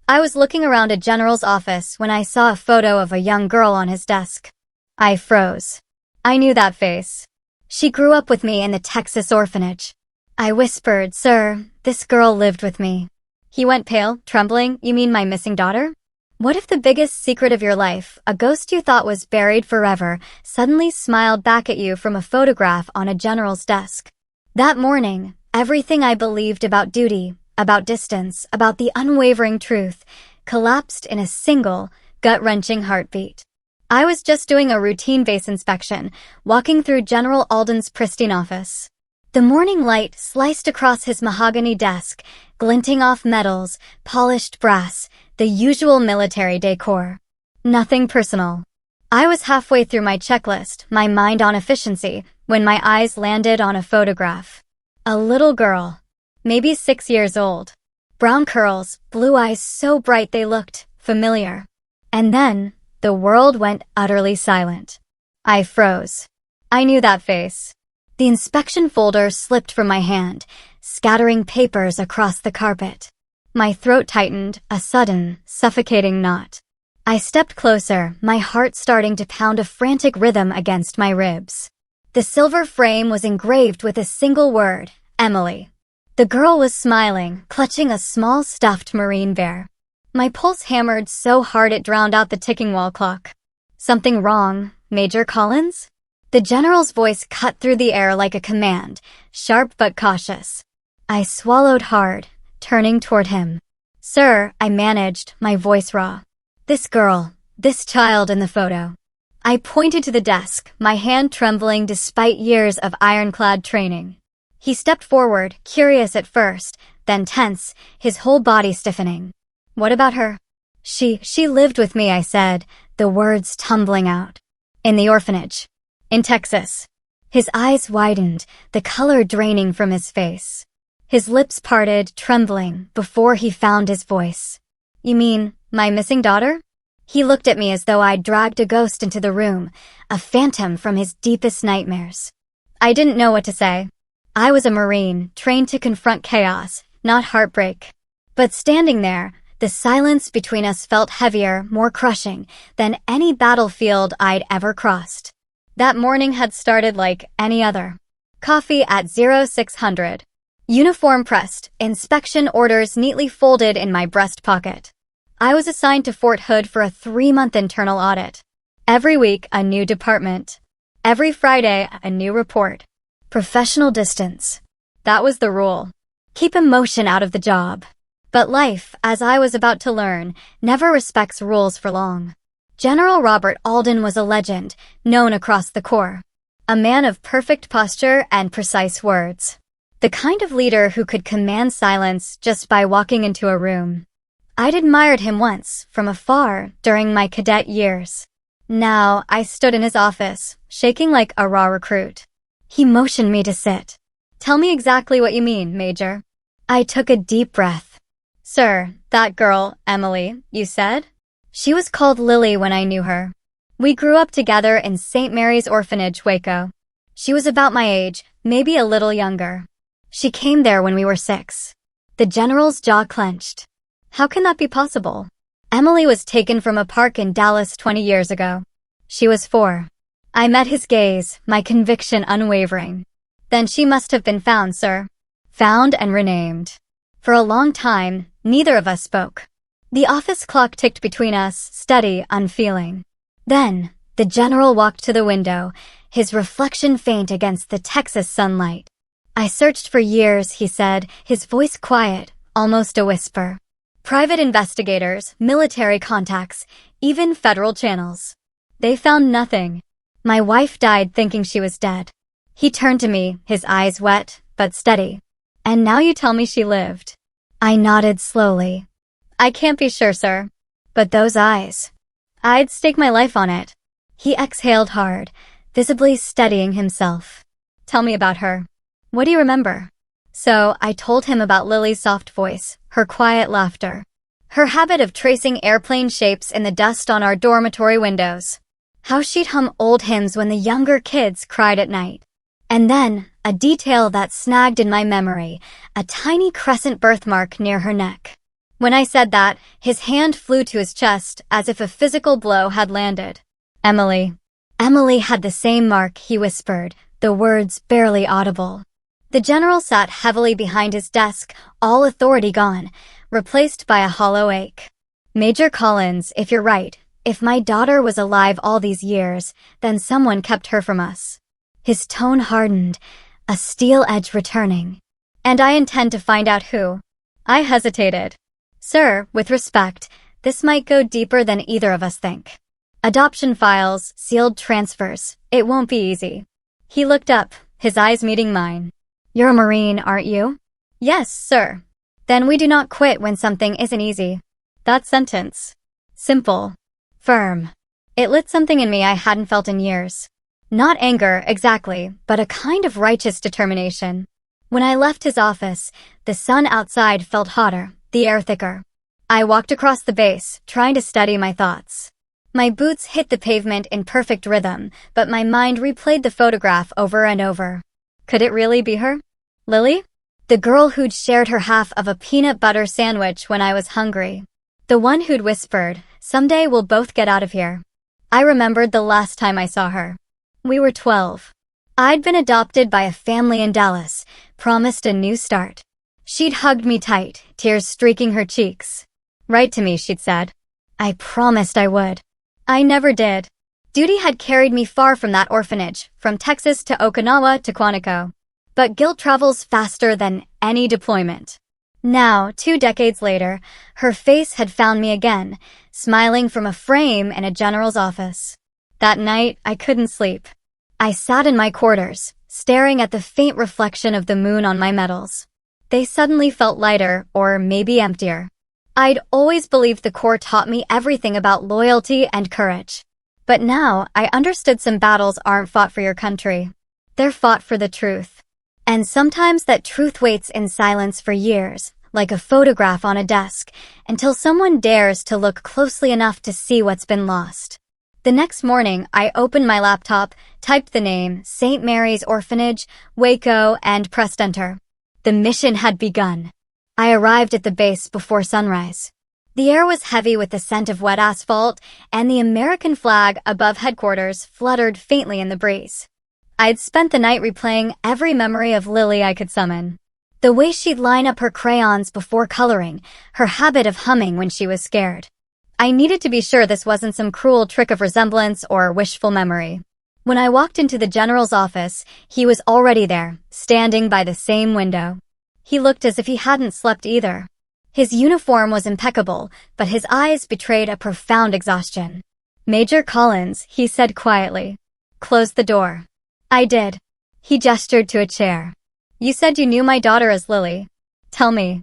I was looking around a general's office when I saw a photo of a young girl on his desk. I froze. I knew that face. She grew up with me in the Texas orphanage. I whispered, "Sir, this girl lived with me." He went pale, trembling. "You mean my missing daughter?" What if the biggest secret of your life, a ghost you thought was buried forever, suddenly smiled back at you from a photograph on a general's desk? That morning, everything I believed about duty, about distance, about the unwavering truth, collapsed in a single, gut-wrenching heartbeat. I was just doing a routine base inspection, walking through General Alden's pristine office. The morning light sliced across his mahogany desk, glinting off metals, polished brass, the usual military decor. Nothing personal. I was halfway through my checklist, my mind on efficiency, when my eyes landed on a photograph. A little girl, maybe 6 years old. Brown curls, blue eyes so bright they looked familiar. And then, the world went utterly silent. I froze. I knew that face. The inspection folder slipped from my hand, scattering papers across the carpet. My throat tightened, a sudden, suffocating knot. I stepped closer, my heart starting to pound a frantic rhythm against my ribs. The silver frame was engraved with a single word, Emily. The girl was smiling, clutching a small stuffed marine bear. My pulse hammered so hard it drowned out the ticking wall clock. "Something wrong, Major Collins?" The general's voice cut through the air like a command, sharp but cautious. I swallowed hard, turning toward him. "Sir," I managed, my voice raw. "This girl, this child in the photo." I pointed to the desk, my hand trembling despite years of ironclad training. He stepped forward, curious at first, then tense, his whole body stiffening. "What about her?" She lived with me," I said, the words tumbling out. "In the orphanage. In Texas." His eyes widened, the color draining from his face. His lips parted, trembling, before he found his voice. "You mean, my missing daughter?" He looked at me as though I'd dragged a ghost into the room, a phantom from his deepest nightmares. I didn't know what to say. I was a Marine, trained to confront chaos, not heartbreak. But standing there, the silence between us felt heavier, more crushing, than any battlefield I'd ever crossed. That morning had started like any other. Coffee at 0600. Uniform pressed, inspection orders neatly folded in my breast pocket. I was assigned to Fort Hood for a 3-month internal audit. Every week, a new department. Every Friday, a new report. Professional distance. That was the rule. Keep emotion out of the job. But life, as I was about to learn, never respects rules for long. General Robert Alden was a legend, known across the Corps. A man of perfect posture and precise words. The kind of leader who could command silence just by walking into a room. I'd admired him once, from afar, during my cadet years. Now, I stood in his office, shaking like a raw recruit. He motioned me to sit. "Tell me exactly what you mean, Major." I took a deep breath. "Sir, that girl, Emily, you said?" She was called Lily when I knew her. We grew up together in St. Mary's Orphanage, Waco. She was about my age, maybe a little younger. She came there when we were 6. The general's jaw clenched. How can that be possible? Emily was taken from a park in Dallas 20 years ago. She was 4. I met his gaze, my conviction unwavering. "Then she must have been found, sir." Found and renamed. For a long time, neither of us spoke. The office clock ticked between us, steady, unfeeling. Then, the general walked to the window, his reflection faint against the Texas sunlight. "I searched for years," he said, his voice quiet, almost a whisper. "Private investigators, military contacts, even federal channels. They found nothing. My wife died thinking she was dead." He turned to me, his eyes wet, but steady. "And now you tell me she lived." I nodded slowly. "I can't be sure, sir. But those eyes. I'd stake my life on it." He exhaled hard, visibly steadying himself. "Tell me about her. What do you remember?" So I told him about Lily's soft voice, her quiet laughter, her habit of tracing airplane shapes in the dust on our dormitory windows, how she'd hum old hymns when the younger kids cried at night. And then, a detail that snagged in my memory, a tiny crescent birthmark near her neck. When I said that, his hand flew to his chest as if a physical blow had landed. Emily. Emily had the same mark, he whispered, the words barely audible. The general sat heavily behind his desk, all authority gone, replaced by a hollow ache. Major Collins, if you're right, if my daughter was alive all these years, then someone kept her from us. His tone hardened, a steel edge returning. And I intend to find out who. I hesitated. Sir, with respect, this might go deeper than either of us think. Adoption files, sealed transfers, it won't be easy. He looked up, his eyes meeting mine. You're a Marine, aren't you? Yes, sir. Then we do not quit when something isn't easy. That sentence. Simple. Firm. It lit something in me I hadn't felt in years. Not anger, exactly, but a kind of righteous determination. When I left his office, the sun outside felt hotter, the air thicker. I walked across the base, trying to steady my thoughts. My boots hit the pavement in perfect rhythm, but my mind replayed the photograph over and over. Could it really be her? Lily? The girl who'd shared her half of a peanut butter sandwich when I was hungry. The one who'd whispered, "Someday we'll both get out of here." I remembered the last time I saw her. We were 12. I'd been adopted by a family in Dallas, promised a new start. She'd hugged me tight, tears streaking her cheeks. Write to me, she'd said. I promised I would. I never did. Duty had carried me far from that orphanage, from Texas to Okinawa to Quantico. But guilt travels faster than any deployment. Now, 2 decades later, her face had found me again, smiling from a frame in a general's office. That night, I couldn't sleep. I sat in my quarters, staring at the faint reflection of the moon on my medals. They suddenly felt lighter, or maybe emptier. I'd always believed the Corps taught me everything about loyalty and courage. But now, I understood some battles aren't fought for your country. They're fought for the truth. And sometimes that truth waits in silence for years, like a photograph on a desk, until someone dares to look closely enough to see what's been lost. The next morning, I opened my laptop, typed the name, St. Mary's Orphanage, Waco, and pressed enter. The mission had begun. I arrived at the base before sunrise. The air was heavy with the scent of wet asphalt, and the American flag above headquarters fluttered faintly in the breeze. I'd spent the night replaying every memory of Lily I could summon. The way she'd line up her crayons before coloring, her habit of humming when she was scared. I needed to be sure this wasn't some cruel trick of resemblance or wishful memory. When I walked into the general's office, he was already there, standing by the same window. He looked as if he hadn't slept either. His uniform was impeccable, but his eyes betrayed a profound exhaustion. Major Collins, he said quietly. Close the door. I did. He gestured to a chair. You said you knew my daughter as Lily. Tell me.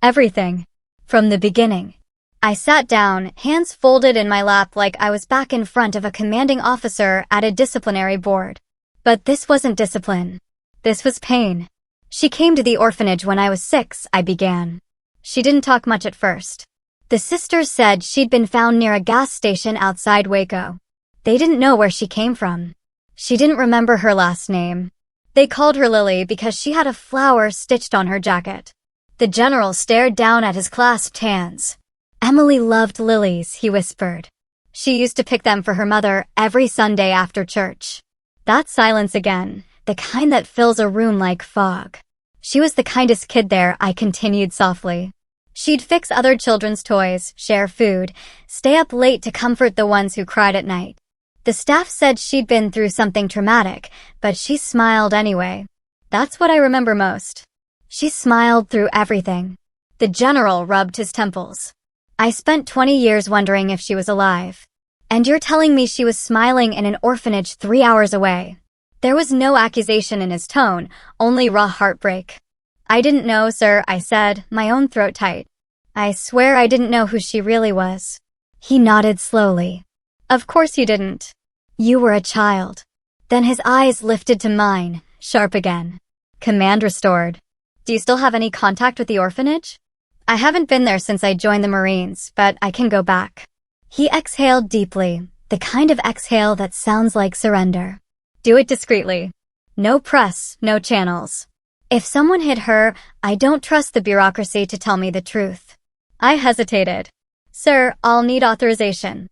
Everything. From the beginning. I sat down, hands folded in my lap like I was back in front of a commanding officer at a disciplinary board. But this wasn't discipline. This was pain. She came to the orphanage when I was 6, I began. She didn't talk much at first. The sisters said she'd been found near a gas station outside Waco. They didn't know where she came from. She didn't remember her last name. They called her Lily because she had a flower stitched on her jacket. The general stared down at his clasped hands. Emily loved lilies, he whispered. She used to pick them for her mother every Sunday after church. That silence again, the kind that fills a room like fog. She was the kindest kid there, I continued softly. She'd fix other children's toys, share food, stay up late to comfort the ones who cried at night. The staff said she'd been through something traumatic, but she smiled anyway. That's what I remember most. She smiled through everything. The general rubbed his temples. I spent 20 years wondering if she was alive. And you're telling me she was smiling in an orphanage 3 hours away. There was no accusation in his tone, only raw heartbreak. I didn't know, sir, I said, my own throat tight. I swear I didn't know who she really was. He nodded slowly. Of course you didn't. You were a child. Then his eyes lifted to mine, sharp again. Command restored. Do you still have any contact with the orphanage? I haven't been there since I joined the Marines, but I can go back. He exhaled deeply, the kind of exhale that sounds like surrender. Do it discreetly. No press, no channels. If someone hit her, I don't trust the bureaucracy to tell me the truth. I hesitated. Sir, I'll need authorization.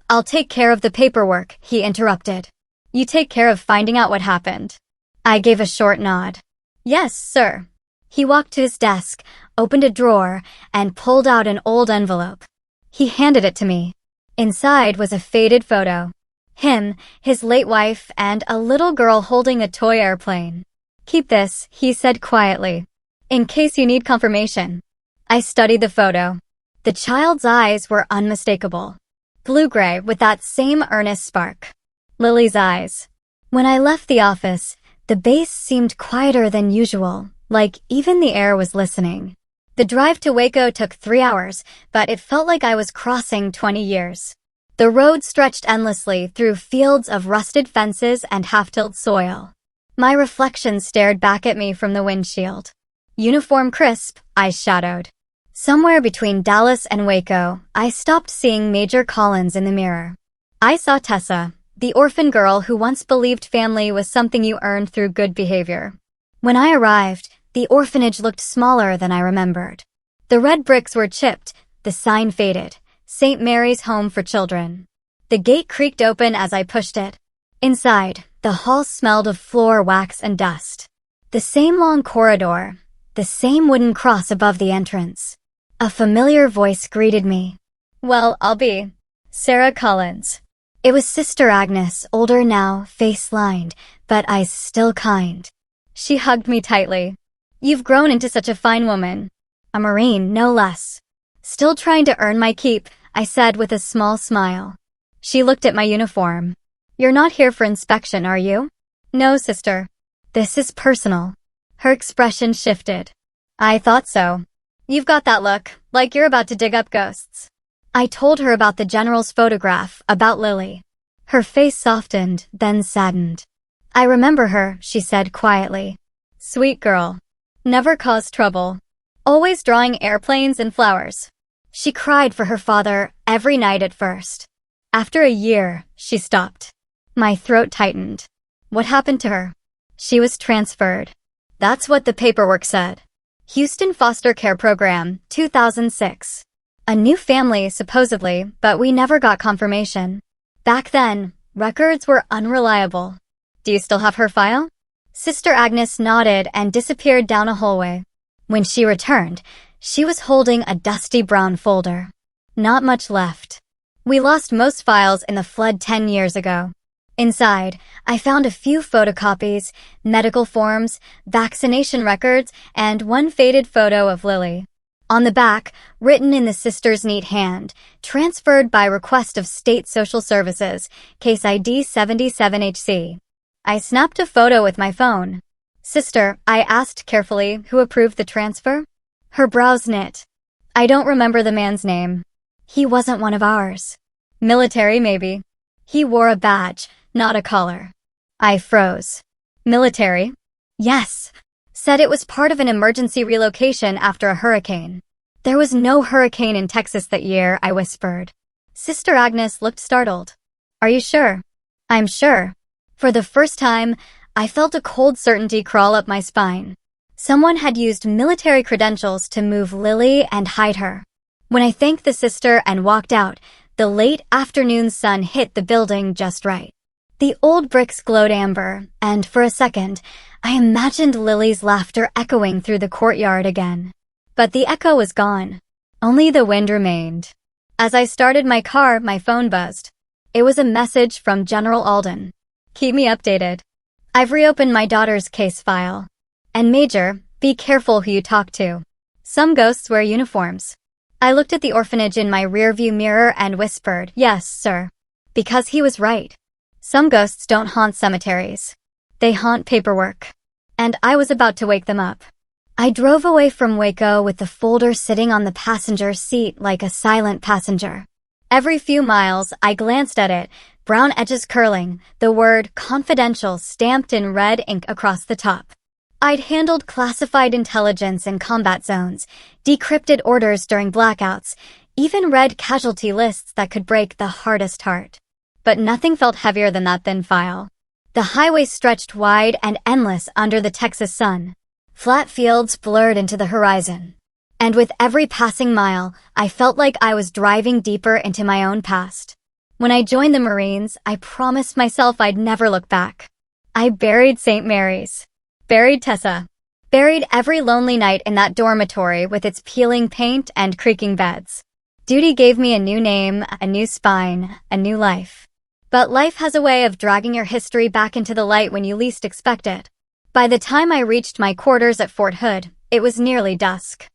I'll take care of the paperwork, he interrupted. You take care of finding out what happened. I gave a short nod. Yes, sir. He walked to his desk, opened a drawer, and pulled out an old envelope. He handed it to me. Inside was a faded photo. Him, his late wife, and a little girl holding a toy airplane. Keep this, he said quietly, in case you need confirmation. I studied the photo. The child's eyes were unmistakable. Blue-gray with that same earnest spark. Lily's eyes. When I left the office, the base seemed quieter than usual, like even the air was listening. The drive to Waco took 3 hours, but it felt like I was crossing 20 years. The road stretched endlessly through fields of rusted fences and half-tilled soil. My reflection stared back at me from the windshield. Uniform crisp, eyes shadowed. Somewhere between Dallas and Waco, I stopped seeing Major Collins in the mirror. I saw Tessa, the orphan girl who once believed family was something you earned through good behavior. When I arrived, the orphanage looked smaller than I remembered. The red bricks were chipped, the sign faded, St. Mary's Home for Children. The gate creaked open as I pushed it. Inside, the hall smelled of floor wax and dust. The same long corridor, the same wooden cross above the entrance. A familiar voice greeted me. Well, I'll be Sarah Collins. It was Sister Agnes, older now, face lined, but eyes still kind. She hugged me tightly. You've grown into such a fine woman. A Marine, no less. Still trying to earn my keep, I said with a small smile. She looked at my uniform. You're not here for inspection, are you? No, sister. This is personal. Her expression shifted. I thought so. You've got that look, like you're about to dig up ghosts. I told her about the general's photograph, about Lily. Her face softened, then saddened. I remember her, she said quietly. Sweet girl. Never caused trouble. Always drawing airplanes and flowers. She cried for her father every night at first. After a year, she stopped. My throat tightened. What happened to her? She was transferred. That's what the paperwork said. Houston Foster Care Program, 2006. A new family, supposedly, but we never got confirmation. Back then, records were unreliable. Do you still have her file? Sister Agnes nodded and disappeared down a hallway. When she returned, she was holding a dusty brown folder. Not much left. We lost most files in the flood 10 years ago. Inside, I found a few photocopies, medical forms, vaccination records, and one faded photo of Lily. On the back, written in the sister's neat hand, transferred by request of State Social Services, case ID 77HC. I snapped a photo with my phone. Sister, I asked carefully, who approved the transfer? Her brows knit. I don't remember the man's name. He wasn't one of ours. Military, maybe. He wore a badge, not a collar. I froze. Military? Yes. Said it was part of an emergency relocation after a hurricane. There was no hurricane in Texas that year, I whispered. Sister Agnes looked startled. Are you sure? I'm sure. For the first time, I felt a cold certainty crawl up my spine. Someone had used military credentials to move Lily and hide her. When I thanked the sister and walked out, the late afternoon sun hit the building just right. The old bricks glowed amber, and for a second, I imagined Lily's laughter echoing through the courtyard again. But the echo was gone. Only the wind remained. As I started my car, my phone buzzed. It was a message from General Alden. Keep me updated. I've reopened my daughter's case file. And Major, be careful who you talk to. Some ghosts wear uniforms. I looked at the orphanage in my rearview mirror and whispered, yes, sir. Because he was right. Some ghosts don't haunt cemeteries. They haunt paperwork. And I was about to wake them up. I drove away from Waco with the folder sitting on the passenger seat like a silent passenger. Every few miles, I glanced at it, brown edges curling, the word confidential stamped in red ink across the top. I'd handled classified intelligence in combat zones, decrypted orders during blackouts, even read casualty lists that could break the hardest heart. But nothing felt heavier than that thin file. The highway stretched wide and endless under the Texas sun. Flat fields blurred into the horizon. And with every passing mile, I felt like I was driving deeper into my own past. When I joined the Marines, I promised myself I'd never look back. I buried St. Mary's. Buried Tessa. Buried every lonely night in that dormitory with its peeling paint and creaking beds. Duty gave me a new name, a new spine, a new life. But life has a way of dragging your history back into the light when you least expect it. By the time I reached my quarters at Fort Hood, it was nearly dusk.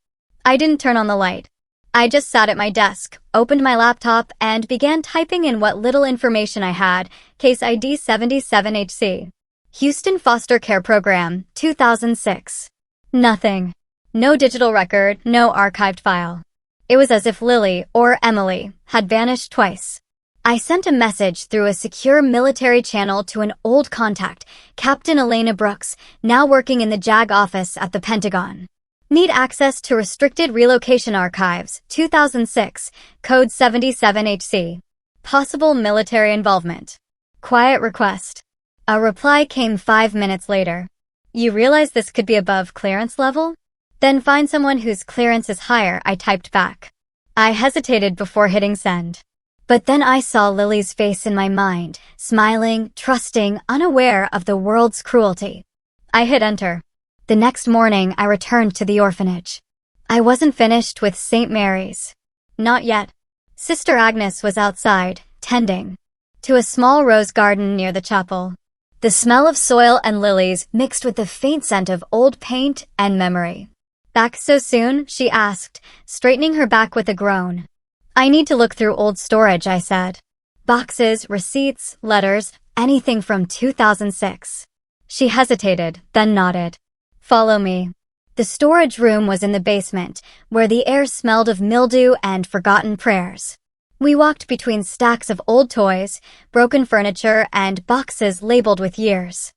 I didn't turn on the light. I just sat at my desk, opened my laptop, and began typing in what little information I had, case ID 77HC. Houston Foster Care Program, 2006. Nothing. No digital record, no archived file. It was as if Lily, or Emily, had vanished twice. I sent a message through a secure military channel to an old contact, Captain Elena Brooks, now working in the JAG office at the Pentagon. Need access to restricted relocation archives, 2006, code 77HC. Possible military involvement. Quiet request. A reply came 5 minutes later. You realize this could be above clearance level? Then find someone whose clearance is higher, I typed back. I hesitated before hitting send. But then I saw Lily's face in my mind, smiling, trusting, unaware of the world's cruelty. I hit enter. The next morning, I returned to the orphanage. I wasn't finished with St. Mary's. Not yet. Sister Agnes was outside, tending to a small rose garden near the chapel. The smell of soil and lilies mixed with the faint scent of old paint and memory. Back so soon? She asked, straightening her back with a groan. I need to look through old storage, I said. Boxes, receipts, letters, anything from 2006. She hesitated, then nodded. Follow me. The storage room was in the basement, where the air smelled of mildew and forgotten prayers. We walked between stacks of old toys, broken furniture, and boxes labeled with years.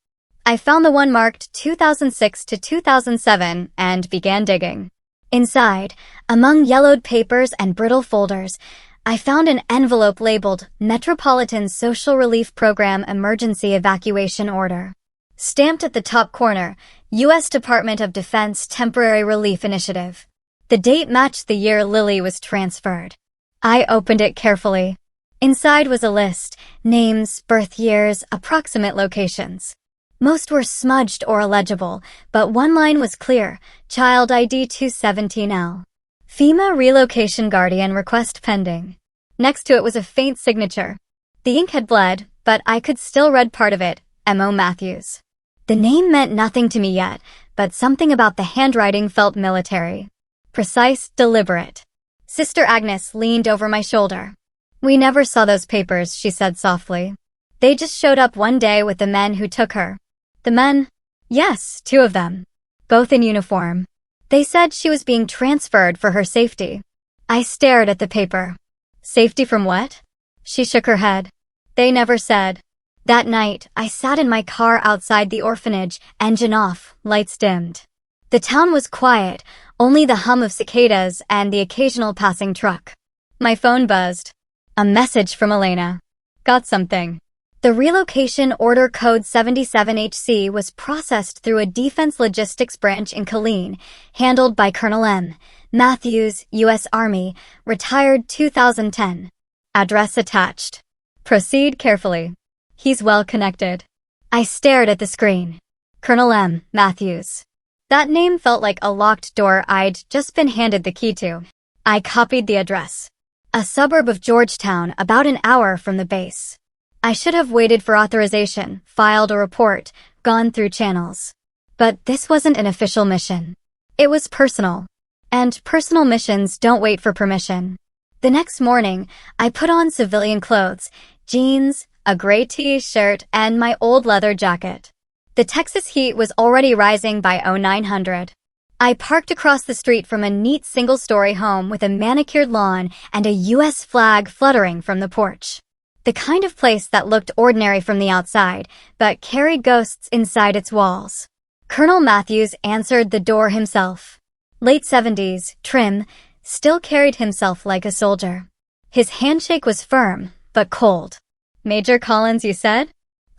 I found the one marked 2006 to 2007 and began digging. Inside, among yellowed papers and brittle folders, I found an envelope labeled Metropolitan Social Relief Program Emergency Evacuation Order. Stamped at the top corner, U.S. Department of Defense Temporary Relief Initiative. The date matched the year Lily was transferred. I opened it carefully. Inside was a list, names, birth years, approximate locations. Most were smudged or illegible, but one line was clear, Child ID 217L. FEMA Relocation Guardian Request Pending. Next to it was a faint signature. The ink had bled, but I could still read part of it, M.O. Matthews. The name meant nothing to me yet, but something about the handwriting felt military. Precise, deliberate. Sister Agnes leaned over my shoulder. We never saw those papers, she said softly. They just showed up one day with the men who took her. The men? Yes, 2 of them. Both in uniform. They said she was being transferred for her safety. I stared at the paper. Safety from what? She shook her head. They never said. That night, I sat in my car outside the orphanage, engine off, lights dimmed. The town was quiet, only the hum of cicadas and the occasional passing truck. My phone buzzed. A message from Elena. Got something. The relocation order code 77HC was processed through a defense logistics branch in Killeen, handled by Colonel M. Matthews, U.S. Army, retired 2010. Address attached. Proceed carefully. He's well connected. I stared at the screen. Colonel M. Matthews. That name felt like a locked door I'd just been handed the key to. I copied the address. A suburb of Georgetown, about an hour from the base. I should have waited for authorization, filed a report, gone through channels. But this wasn't an official mission. It was personal. And personal missions don't wait for permission. The next morning, I put on civilian clothes, jeans, a gray t-shirt, and my old leather jacket. The Texas heat was already rising by 0900. I parked across the street from a neat single-story home with a manicured lawn and a U.S. flag fluttering from the porch. The kind of place that looked ordinary from the outside, but carried ghosts inside its walls. Colonel Matthews answered the door himself. Late 70s, trim, still carried himself like a soldier. His handshake was firm, but cold. Major Collins, you said?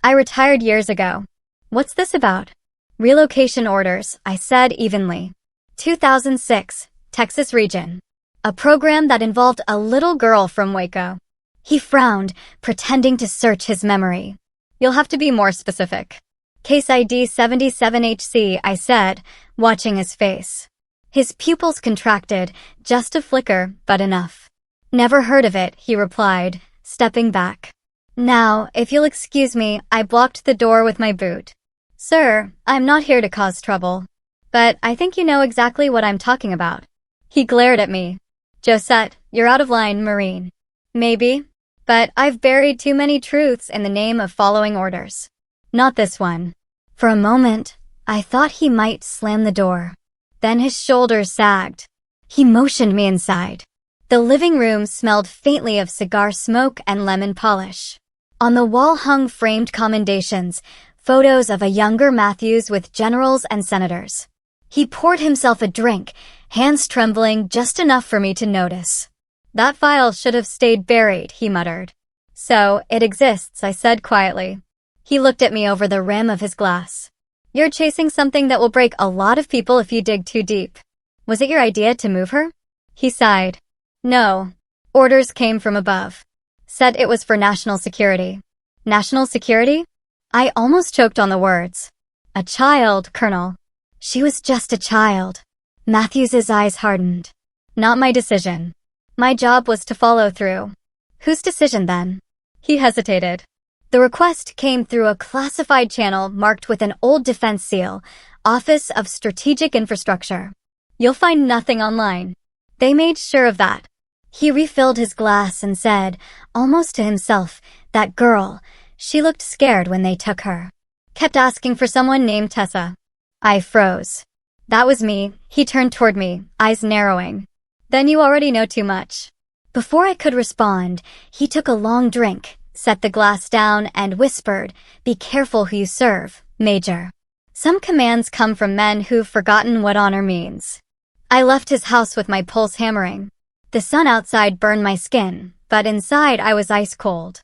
I retired years ago. What's this about? Relocation orders, I said evenly. 2006, Texas region. A program that involved a little girl from Waco. He frowned, pretending to search his memory. You'll have to be more specific. Case ID 77HC, I said, watching his face. His pupils contracted, just a flicker, but enough. Never heard of it, he replied, stepping back. Now, if you'll excuse me, I blocked the door with my boot. Sir, I'm not here to cause trouble. But I think you know exactly what I'm talking about. He glared at me. Josette, you're out of line, Marine. Maybe. But I've buried too many truths in the name of following orders. Not this one. For a moment, I thought he might slam the door. Then his shoulders sagged. He motioned me inside. The living room smelled faintly of cigar smoke and lemon polish. On the wall hung framed commendations, photos of a younger Matthews with generals and senators. He poured himself a drink, hands trembling just enough for me to notice. That file should have stayed buried, he muttered. So, it exists, I said quietly. He looked at me over the rim of his glass. You're chasing something that will break a lot of people if you dig too deep. Was it your idea to move her? He sighed. No. Orders came from above. Said it was for national security. National security? I almost choked on the words. A child, Colonel. She was just a child. Matthews's eyes hardened. Not my decision. My job was to follow through. Whose decision then? He hesitated. The request came through a classified channel marked with an old defense seal, Office of Strategic Infrastructure. You'll find nothing online. They made sure of that. He refilled his glass and said, almost to himself, that girl, she looked scared when they took her. Kept asking for someone named Tessa. I froze. That was me. He turned toward me, eyes narrowing. Then you already know too much. Before I could respond, he took a long drink, set the glass down, and whispered, be careful who you serve, Major. Some commands come from men who've forgotten what honor means. I left his house with my pulse hammering. The sun outside burned my skin, but inside I was ice cold.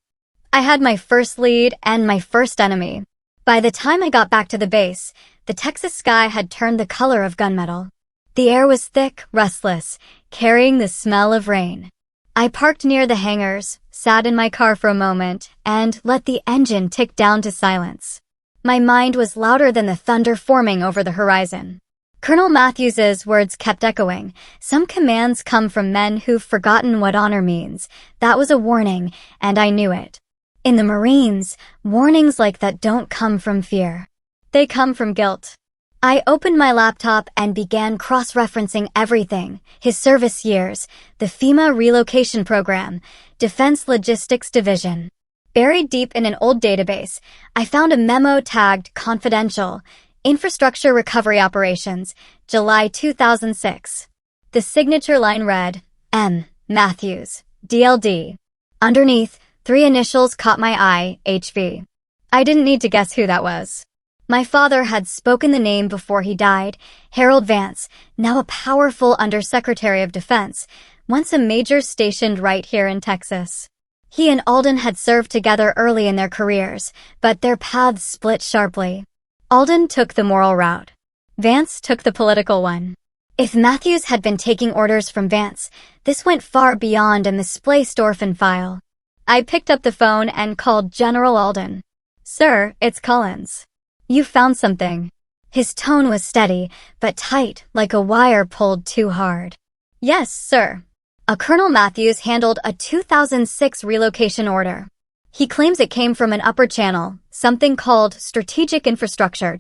I had my first lead and my first enemy. By the time I got back to the base, the Texas sky had turned the color of gunmetal. The air was thick, restless, carrying the smell of rain. I parked near the hangars, sat in my car for a moment, and let the engine tick down to silence. My mind was louder than the thunder forming over the horizon. Colonel Matthews's words kept echoing. Some commands come from men who've forgotten what honor means. That was a warning, and I knew it. In the Marines, warnings like that don't come from fear. They come from guilt. I opened my laptop and began cross-referencing everything: his service years, the FEMA relocation program, Defense Logistics Division. Buried deep in an old database, I found a memo tagged Confidential, Infrastructure Recovery Operations, July 2006. The signature line read, M. Matthews, DLD. Underneath, 3 initials caught my eye, HV. I didn't need to guess who that was. My father had spoken the name before he died, Harold Vance, now a powerful Undersecretary of Defense, once a major stationed right here in Texas. He and Alden had served together early in their careers, but their paths split sharply. Alden took the moral route. Vance took the political one. If Matthews had been taking orders from Vance, this went far beyond a misplaced orphan file. I picked up the phone and called General Alden. Sir, it's Collins. You found something. His tone was steady, but tight, like a wire pulled too hard. Yes, sir. A Colonel Matthews handled a 2006 relocation order. He claims it came from an upper channel, something called Strategic Infrastructure.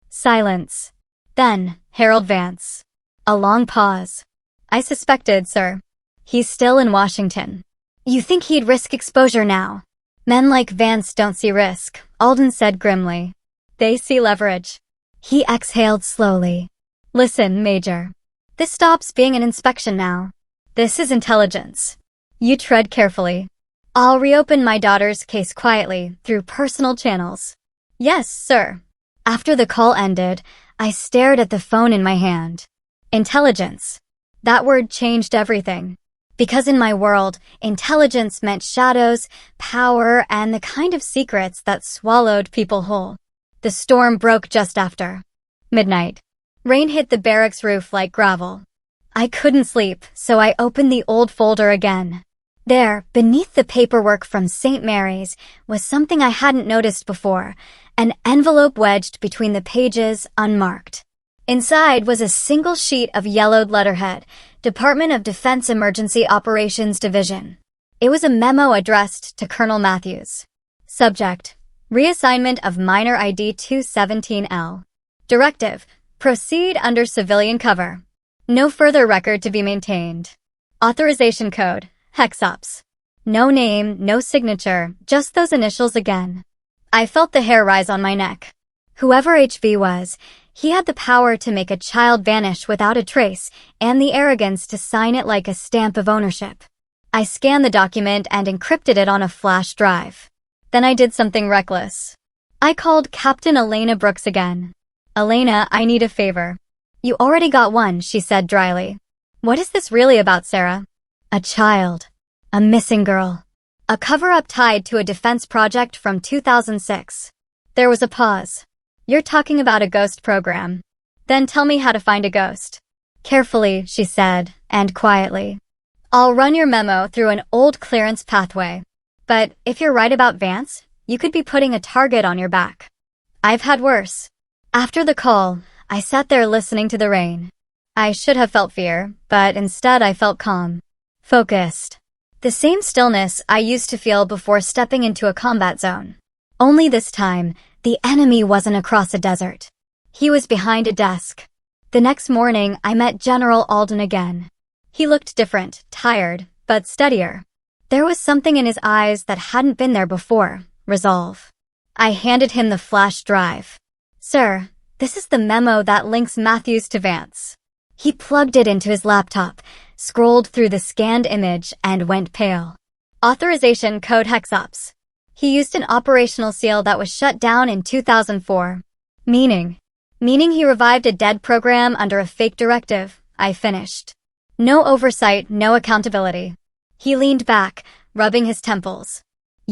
Silence. Then, Harold Vance. A long pause. I suspected, sir. He's still in Washington. You think he'd risk exposure now? Men like Vance don't see risk, Alden said grimly. They see leverage. He exhaled slowly. Listen, Major. This stops being an inspection now. This is intelligence. You tread carefully. I'll reopen my daughter's case quietly, through personal channels. Yes, sir. After the call ended, I stared at the phone in my hand. Intelligence. That word changed everything. Because in my world, intelligence meant shadows, power, and the kind of secrets that swallowed people whole. The storm broke just after midnight. Rain hit the barracks roof like gravel. I couldn't sleep, so I opened the old folder again. There, beneath the paperwork from St. Mary's, was something I hadn't noticed before, an envelope wedged between the pages, unmarked. Inside was a single sheet of yellowed letterhead, Department of Defense Emergency Operations Division. It was a memo addressed to Colonel Matthews. Subject: Reassignment of Minor ID 217L. Directive: Proceed under civilian cover. No further record to be maintained. Authorization code: Hexops. No name, no signature, just those initials again. I felt the hair rise on my neck. Whoever HV was, he had the power to make a child vanish without a trace and the arrogance to sign it like a stamp of ownership. I scanned the document and encrypted it on a flash drive. Then I did something reckless. I called Captain Elena Brooks again. "Elena, I need a favor." "You already got one," she said dryly. "What is this really about, Sarah?" "A child. A missing girl. A cover-up tied to a defense project from 2006. There was a pause. "You're talking about a ghost program. Then tell me how to find a ghost." "Carefully," she said, and quietly. "I'll run your memo through an old clearance pathway. But if you're right about Vance, you could be putting a target on your back. I've had worse." After the call, I sat there listening to the rain. I should have felt fear, but instead I felt calm. Focused. The same stillness I used to feel before stepping into a combat zone. Only this time, the enemy wasn't across a desert. He was behind a desk. The next morning, I met General Alden again. He looked different, tired, but steadier. There was something in his eyes that hadn't been there before: resolve. I handed him the flash drive. "Sir, this is the memo that links Matthews to Vance." He plugged it into his laptop, scrolled through the scanned image, and went pale. Authorization code Hexops. He used an operational seal that was shut down in 2004. Meaning he revived a dead program under a fake directive, I finished. No oversight, no accountability. He leaned back, rubbing his temples.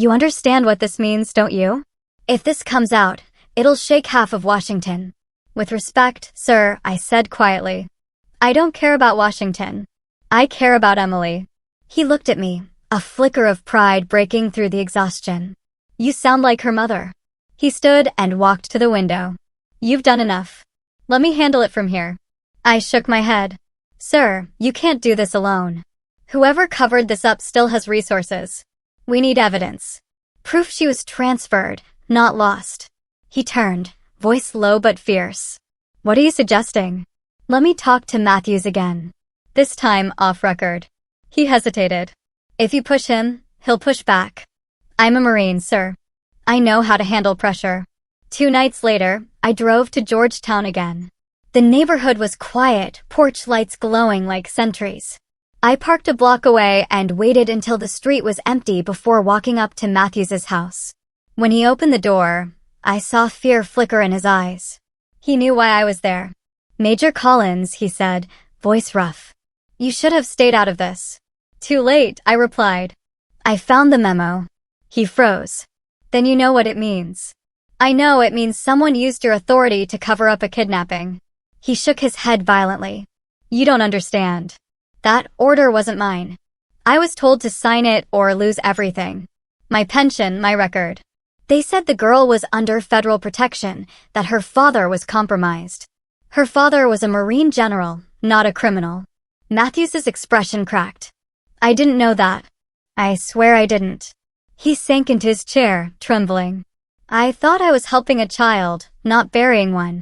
"You understand what this means, don't you? If this comes out, it'll shake half of Washington." "With respect, sir," I said quietly. "I don't care about Washington. I care about Emily." He looked at me, a flicker of pride breaking through the exhaustion. "You sound like her mother." He stood and walked to the window. "You've done enough. Let me handle it from here." I shook my head. "Sir, you can't do this alone. Whoever covered this up still has resources. We need evidence. Proof she was transferred, not lost." He turned, voice low but fierce. "What are you suggesting?" "Let me talk to Matthews again. This time off record." He hesitated. "If you push him, he'll push back. I'm a Marine, sir. I know how to handle pressure." 2 nights later, I drove to Georgetown again. The neighborhood was quiet, porch lights glowing like sentries. I parked a block away and waited until the street was empty before walking up to Matthews's house. When he opened the door, I saw fear flicker in his eyes. He knew why I was there. "Major Collins," he said, voice rough. "You should have stayed out of this." "Too late," I replied. "I found the memo." He froze. "Then you know what it means." "I know it means someone used your authority to cover up a kidnapping." He shook his head violently. "You don't understand. That order wasn't mine. I was told to sign it or lose everything. My pension, my record. They said the girl was under federal protection, that her father was compromised. Her father was a Marine general, not a criminal." Matthews's expression cracked. "I didn't know that. I swear I didn't." He sank into his chair, trembling. "I thought I was helping a child, not burying one."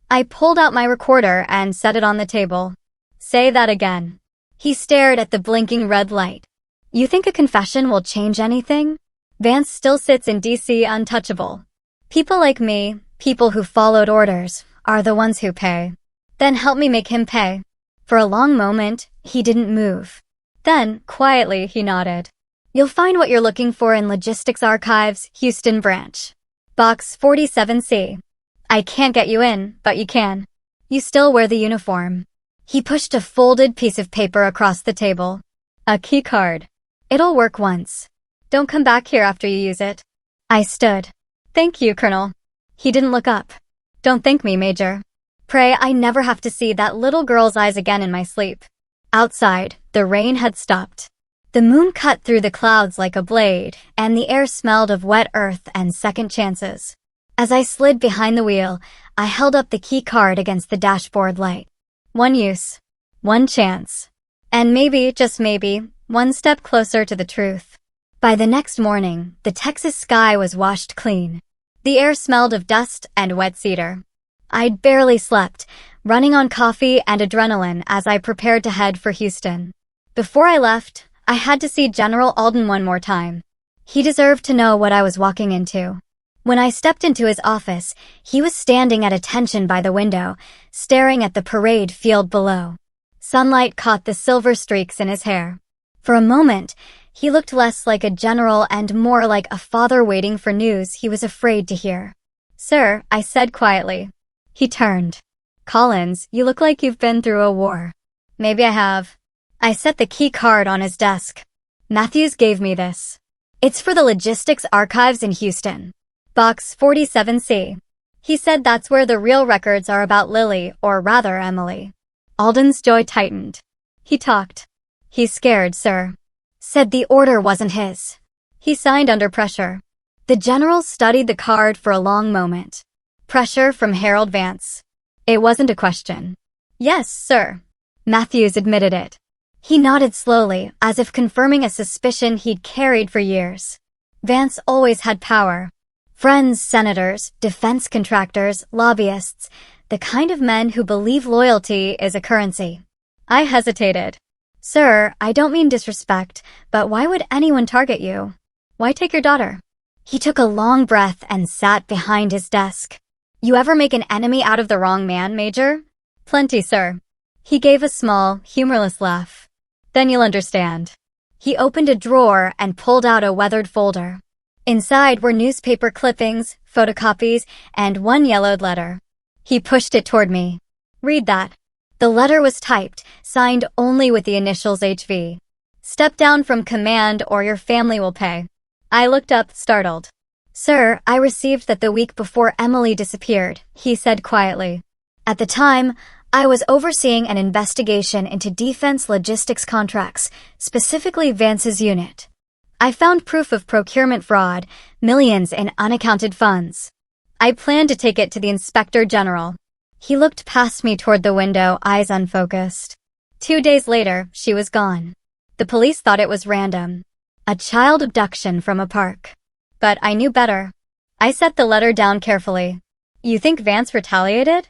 I pulled out my recorder and set it on the table. "Say that again." He stared at the blinking red light. "You think a confession will change anything? Vance still sits in D.C. untouchable. People like me, people who followed orders, are the ones who pay. Then help me make him pay." For a long moment, he didn't move. Then, quietly, he nodded. "You'll find what you're looking for in Logistics Archives, Houston Branch. Box 47C. I can't get you in, but you can. You still wear the uniform." He pushed a folded piece of paper across the table. "A key card. It'll work once. Don't come back here after you use it." I stood. "Thank you, Colonel." He didn't look up. "Don't thank me, Major. Pray I never have to see that little girl's eyes again in my sleep." Outside, the rain had stopped. The moon cut through the clouds like a blade, and the air smelled of wet earth and second chances. As I slid behind the wheel, I held up the key card against the dashboard light. One use. One chance. And maybe, just maybe, one step closer to the truth. By the next morning, the Texas sky was washed clean. The air smelled of dust and wet cedar. I'd barely slept, running on coffee and adrenaline as I prepared to head for Houston. Before I left, I had to see General Alden one more time. He deserved to know what I was walking into. When I stepped into his office, he was standing at attention by the window, staring at the parade field below. Sunlight caught the silver streaks in his hair. For a moment, he looked less like a general and more like a father waiting for news he was afraid to hear. "Sir," I said quietly. He turned. "Collins, you look like you've been through a war." "Maybe I have." I set the key card on his desk. "Matthews gave me this. It's for the logistics archives in Houston. Box 47C. He said that's where the real records are about Lily, or rather Emily." Alden's jaw tightened. He talked. "He's scared, sir. Said the order wasn't his. He signed under pressure." The general studied the card for a long moment. Pressure from Harold Vance. It wasn't a question. "Yes, sir." Matthews admitted it. He nodded slowly, as if confirming a suspicion he'd carried for years. Vance always had power. Friends, senators, defense contractors, lobbyists, the kind of men who believe loyalty is a currency. I hesitated. "Sir, I don't mean disrespect, but why would anyone target you? Why take your daughter?" He took a long breath and sat behind his desk. "You ever make an enemy out of the wrong man, Major?" "Plenty, sir." He gave a small, humorless laugh. "Then you'll understand." He opened a drawer and pulled out a weathered folder. Inside were newspaper clippings, photocopies, and one yellowed letter. He pushed it toward me. "Read that." The letter was typed, signed only with the initials HV. "Step down from command or your family will pay." I looked up, startled. "Sir, I received that the week before Emily disappeared," he said quietly. At the time, I was overseeing an investigation into defense logistics contracts, specifically Vance's unit. I found proof of procurement fraud, millions in unaccounted funds. I planned to take it to the Inspector General. He looked past me toward the window, eyes unfocused. 2 days later, she was gone. The police thought it was random. A child abduction from a park. But I knew better. I set the letter down carefully. "You think Vance retaliated?"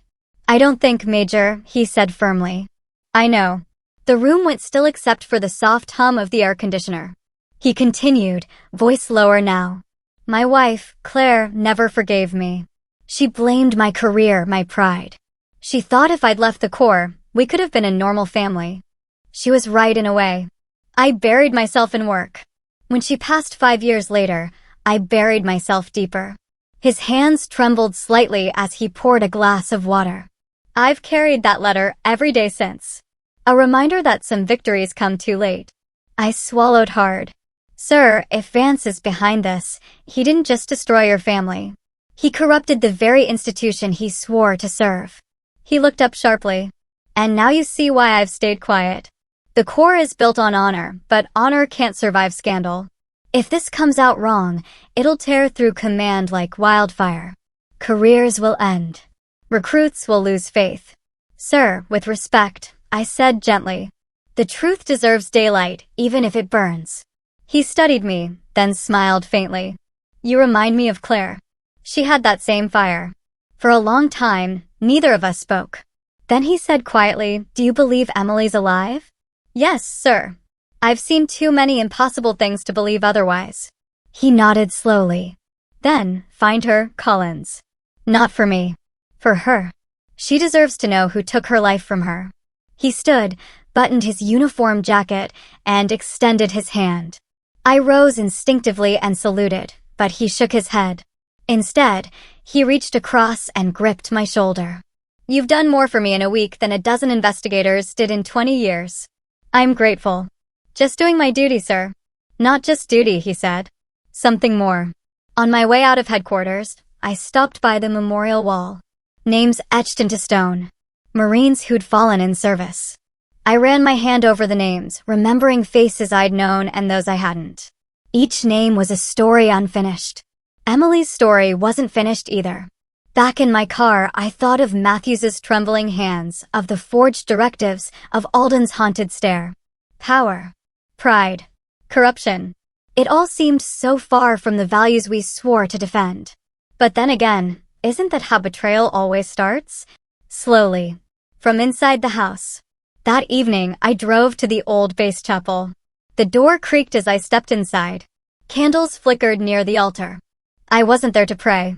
"I don't think, Major," he said firmly. "I know." The room went still except for the soft hum of the air conditioner. He continued, voice lower now. "My wife, Claire, never forgave me. She blamed my career, my pride. She thought if I'd left the Corps, we could have been a normal family. She was right in a way. I buried myself in work. When she passed 5 years later, I buried myself deeper." His hands trembled slightly as he poured a glass of water. "I've carried that letter every day since. A reminder that some victories come too late." I swallowed hard. "Sir, if Vance is behind this, he didn't just destroy your family. He corrupted the very institution he swore to serve." He looked up sharply. "And now you see why I've stayed quiet. The Corps is built on honor, but honor can't survive scandal. If this comes out wrong, it'll tear through command like wildfire. Careers will end. Recruits will lose faith." "Sir, with respect," I said gently. "The truth deserves daylight, even if it burns." He studied me, then smiled faintly. "You remind me of Claire. She had that same fire." For a long time, neither of us spoke. Then he said quietly, "Do you believe Emily's alive?" "Yes, sir. I've seen too many impossible things to believe otherwise." He nodded slowly. "Then, find her, Collins. Not for me. For her. She deserves to know who took her life from her." He stood, buttoned his uniform jacket, and extended his hand. I rose instinctively and saluted, but he shook his head. Instead, he reached across and gripped my shoulder. "You've done more for me in a week than a dozen investigators did in 20 years. I'm grateful." "Just doing my duty, sir." "Not just duty," he said. "Something more." On my way out of headquarters, I stopped by the memorial wall. Names etched into stone. Marines who'd fallen in service. I ran my hand over the names, remembering faces I'd known and those I hadn't. Each name was a story unfinished. Emily's story wasn't finished either. Back in my car, I thought of Matthews's trembling hands, of the forged directives, of Alden's haunted stare. Power. Pride. Corruption. It all seemed so far from the values we swore to defend. But then again, isn't that how betrayal always starts? Slowly. From inside the house. That evening, I drove to the old base chapel. The door creaked as I stepped inside. Candles flickered near the altar. I wasn't there to pray.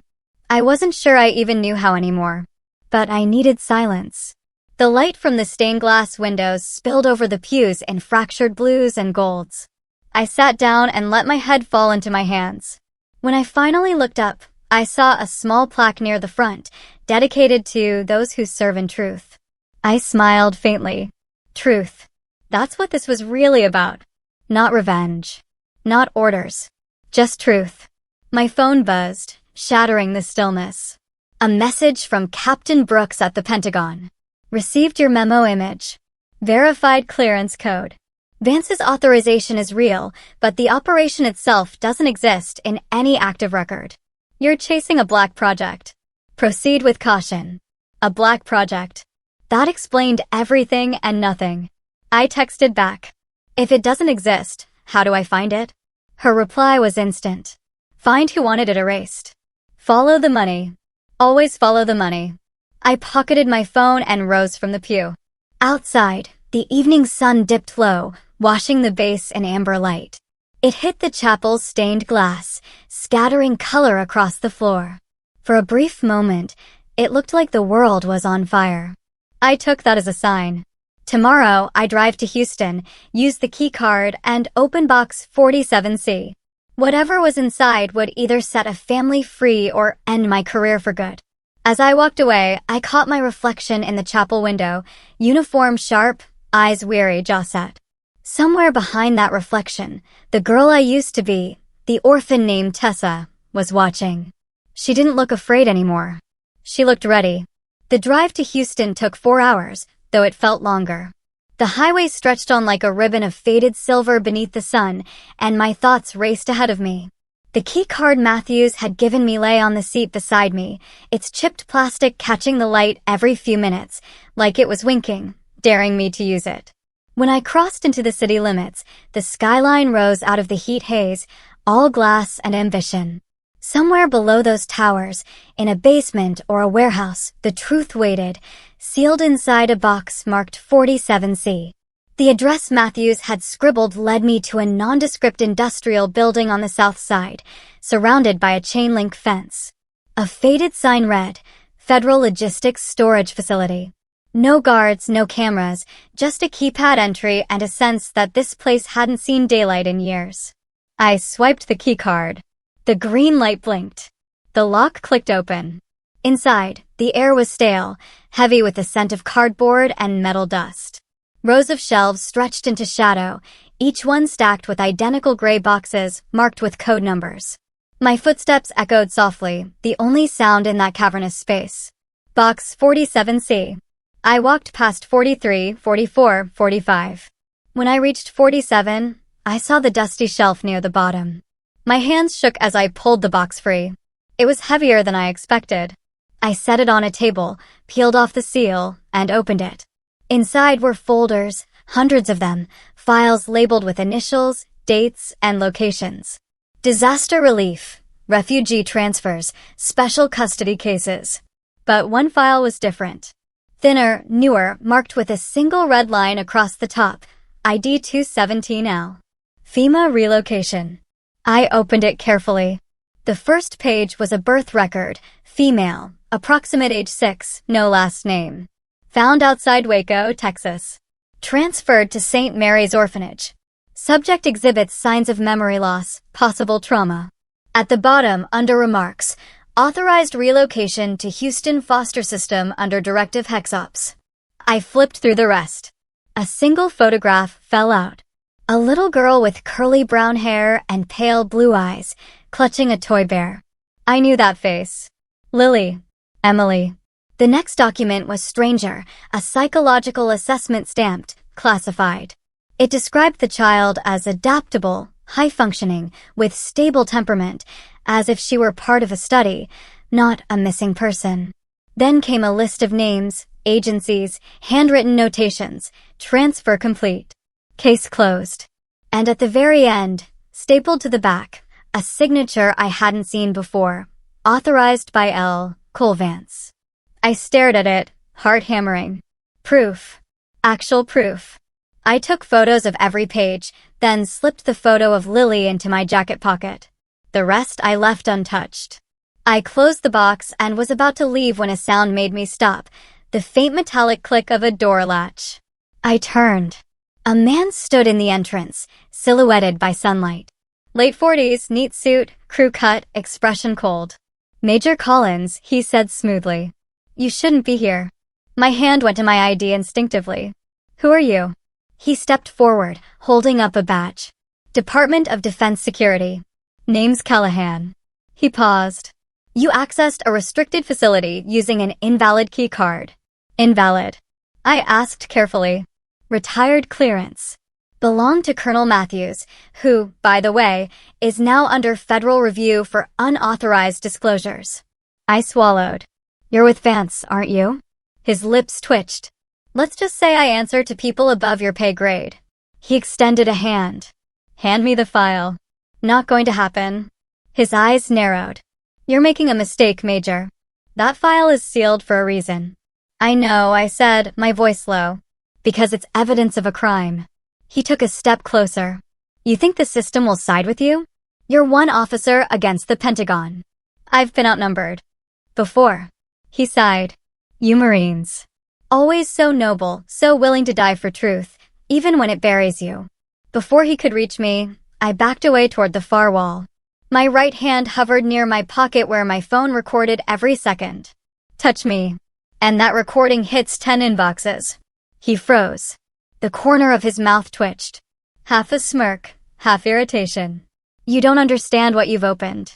I wasn't sure I even knew how anymore. But I needed silence. The light from the stained glass windows spilled over the pews in fractured blues and golds. I sat down and let my head fall into my hands. When I finally looked up, I saw a small plaque near the front, dedicated to those who serve in truth. I smiled faintly. Truth. That's what this was really about. Not revenge. Not orders. Just truth. My phone buzzed, shattering the stillness. A message from Captain Brooks at the Pentagon. Received your memo image. Verified clearance code. Vance's authorization is real, but the operation itself doesn't exist in any active record. You're chasing a black project. Proceed with caution. A black project. That explained everything and nothing. I texted back. If it doesn't exist, how do I find it? Her reply was instant. Find who wanted it erased. Follow the money. Always follow the money. I pocketed my phone and rose from the pew. Outside, the evening sun dipped low, washing the base in amber light. It hit the chapel's stained glass, scattering color across the floor. For a brief moment, it looked like the world was on fire. I took that as a sign. Tomorrow, I drive to Houston, use the key card, and open box 47C. Whatever was inside would either set a family free or end my career for good. As I walked away, I caught my reflection in the chapel window, uniform sharp, eyes weary, jaw set. Somewhere behind that reflection, the girl I used to be, the orphan named Tessa, was watching. She didn't look afraid anymore. She looked ready. The drive to Houston took 4 hours, though it felt longer. The highway stretched on like a ribbon of faded silver beneath the sun, and my thoughts raced ahead of me. The key card Matthews had given me lay on the seat beside me, its chipped plastic catching the light every few minutes, like it was winking, daring me to use it. When I crossed into the city limits, the skyline rose out of the heat haze, all glass and ambition. Somewhere below those towers, in a basement or a warehouse, the truth waited, sealed inside a box marked 47C. The address Matthews had scribbled led me to a nondescript industrial building on the south side, surrounded by a chain-link fence. A faded sign read, Federal Logistics Storage Facility. No guards, no cameras, just a keypad entry and a sense that this place hadn't seen daylight in years. I swiped the keycard. The green light blinked. The lock clicked open. Inside, the air was stale, heavy with the scent of cardboard and metal dust. Rows of shelves stretched into shadow, each one stacked with identical gray boxes marked with code numbers. My footsteps echoed softly, the only sound in that cavernous space. Box 47C. I walked past 43, 44, 45. When I reached 47, I saw the dusty shelf near the bottom. My hands shook as I pulled the box free. It was heavier than I expected. I set it on a table, peeled off the seal, and opened it. Inside were folders, hundreds of them, files labeled with initials, dates, and locations. Disaster relief, refugee transfers, special custody cases. But one file was different. Thinner, newer, marked with a single red line across the top, ID 217L. FEMA relocation. I opened it carefully. The first page was a birth record, female, approximate age 6, no last name. Found outside Waco, Texas. Transferred to St. Mary's Orphanage. Subject exhibits signs of memory loss, possible trauma. At the bottom, under remarks, authorized relocation to Houston foster system under directive HEXOPS. I flipped through the rest. A single photograph fell out. A little girl with curly brown hair and pale blue eyes, clutching a toy bear. I knew that face. Lily. Emily. The next document was stranger, a psychological assessment stamped, classified. It described the child as adaptable, high-functioning, with stable temperament, as if she were part of a study, not a missing person. Then came a list of names, agencies, handwritten notations, transfer complete, case closed. And at the very end, stapled to the back, a signature I hadn't seen before, authorized by L. Colvance. I stared at it, heart hammering. Proof. Actual proof. I took photos of every page, then slipped the photo of Lily into my jacket pocket. The rest I left untouched. I closed the box and was about to leave when a sound made me stop, the faint metallic click of a door latch. I turned. A man stood in the entrance, silhouetted by sunlight. Late 40s, neat suit, crew cut, expression cold. Major Collins, he said smoothly. You shouldn't be here. My hand went to my ID instinctively. Who are you? He stepped forward, holding up a badge. Department of Defense Security. Name's Callahan. He paused. You accessed a restricted facility using an invalid key card. Invalid. I asked carefully. Retired clearance. Belonged to Colonel Matthews, who, by the way, is now under federal review for unauthorized disclosures. I swallowed. You're with Vance, aren't you? His lips twitched. Let's just say I answer to people above your pay grade. He extended a hand. Hand me the file. Not going to happen. His eyes narrowed. You're making a mistake, Major. That file is sealed for a reason. I know, I said, my voice low. Because it's evidence of a crime. He took a step closer. You think the system will side with you? You're one officer against the Pentagon. I've been outnumbered. Before. He sighed. You Marines. Always so noble, so willing to die for truth, even when it buries you. Before he could reach me, I backed away toward the far wall. My right hand hovered near my pocket where my phone recorded every second. Touch me. And that recording hits 10 inboxes. He froze. The corner of his mouth twitched. Half a smirk, half irritation. You don't understand what you've opened.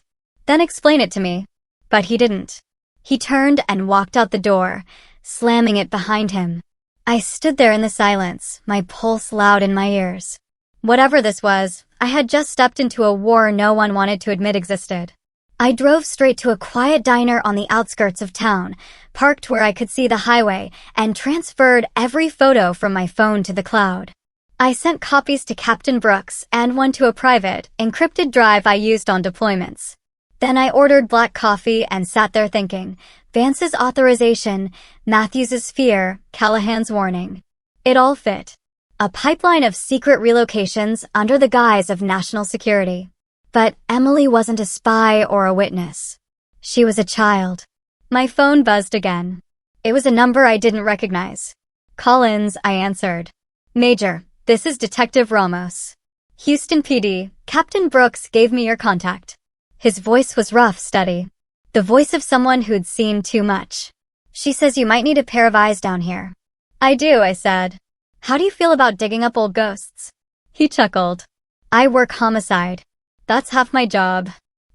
Then explain it to me. But he didn't. He turned and walked out the door, slamming it behind him. I stood there in the silence, my pulse loud in my ears. Whatever this was, I had just stepped into a war no one wanted to admit existed. I drove straight to a quiet diner on the outskirts of town, parked where I could see the highway, and transferred every photo from my phone to the cloud. I sent copies to Captain Brooks and one to a private, encrypted drive I used on deployments. Then I ordered black coffee and sat there thinking, Vance's authorization, Matthews's fear, Callahan's warning. It all fit. A pipeline of secret relocations under the guise of national security. But Emily wasn't a spy or a witness. She was a child. My phone buzzed again. It was a number I didn't recognize. Collins, I answered. Major, this is Detective Ramos. Houston PD, Captain Brooks gave me your contact. His voice was rough, steady. The voice of someone who'd seen too much. She says you might need a pair of eyes down here. I do, I said. How do you feel about digging up old ghosts? He chuckled. I work homicide. That's half my job.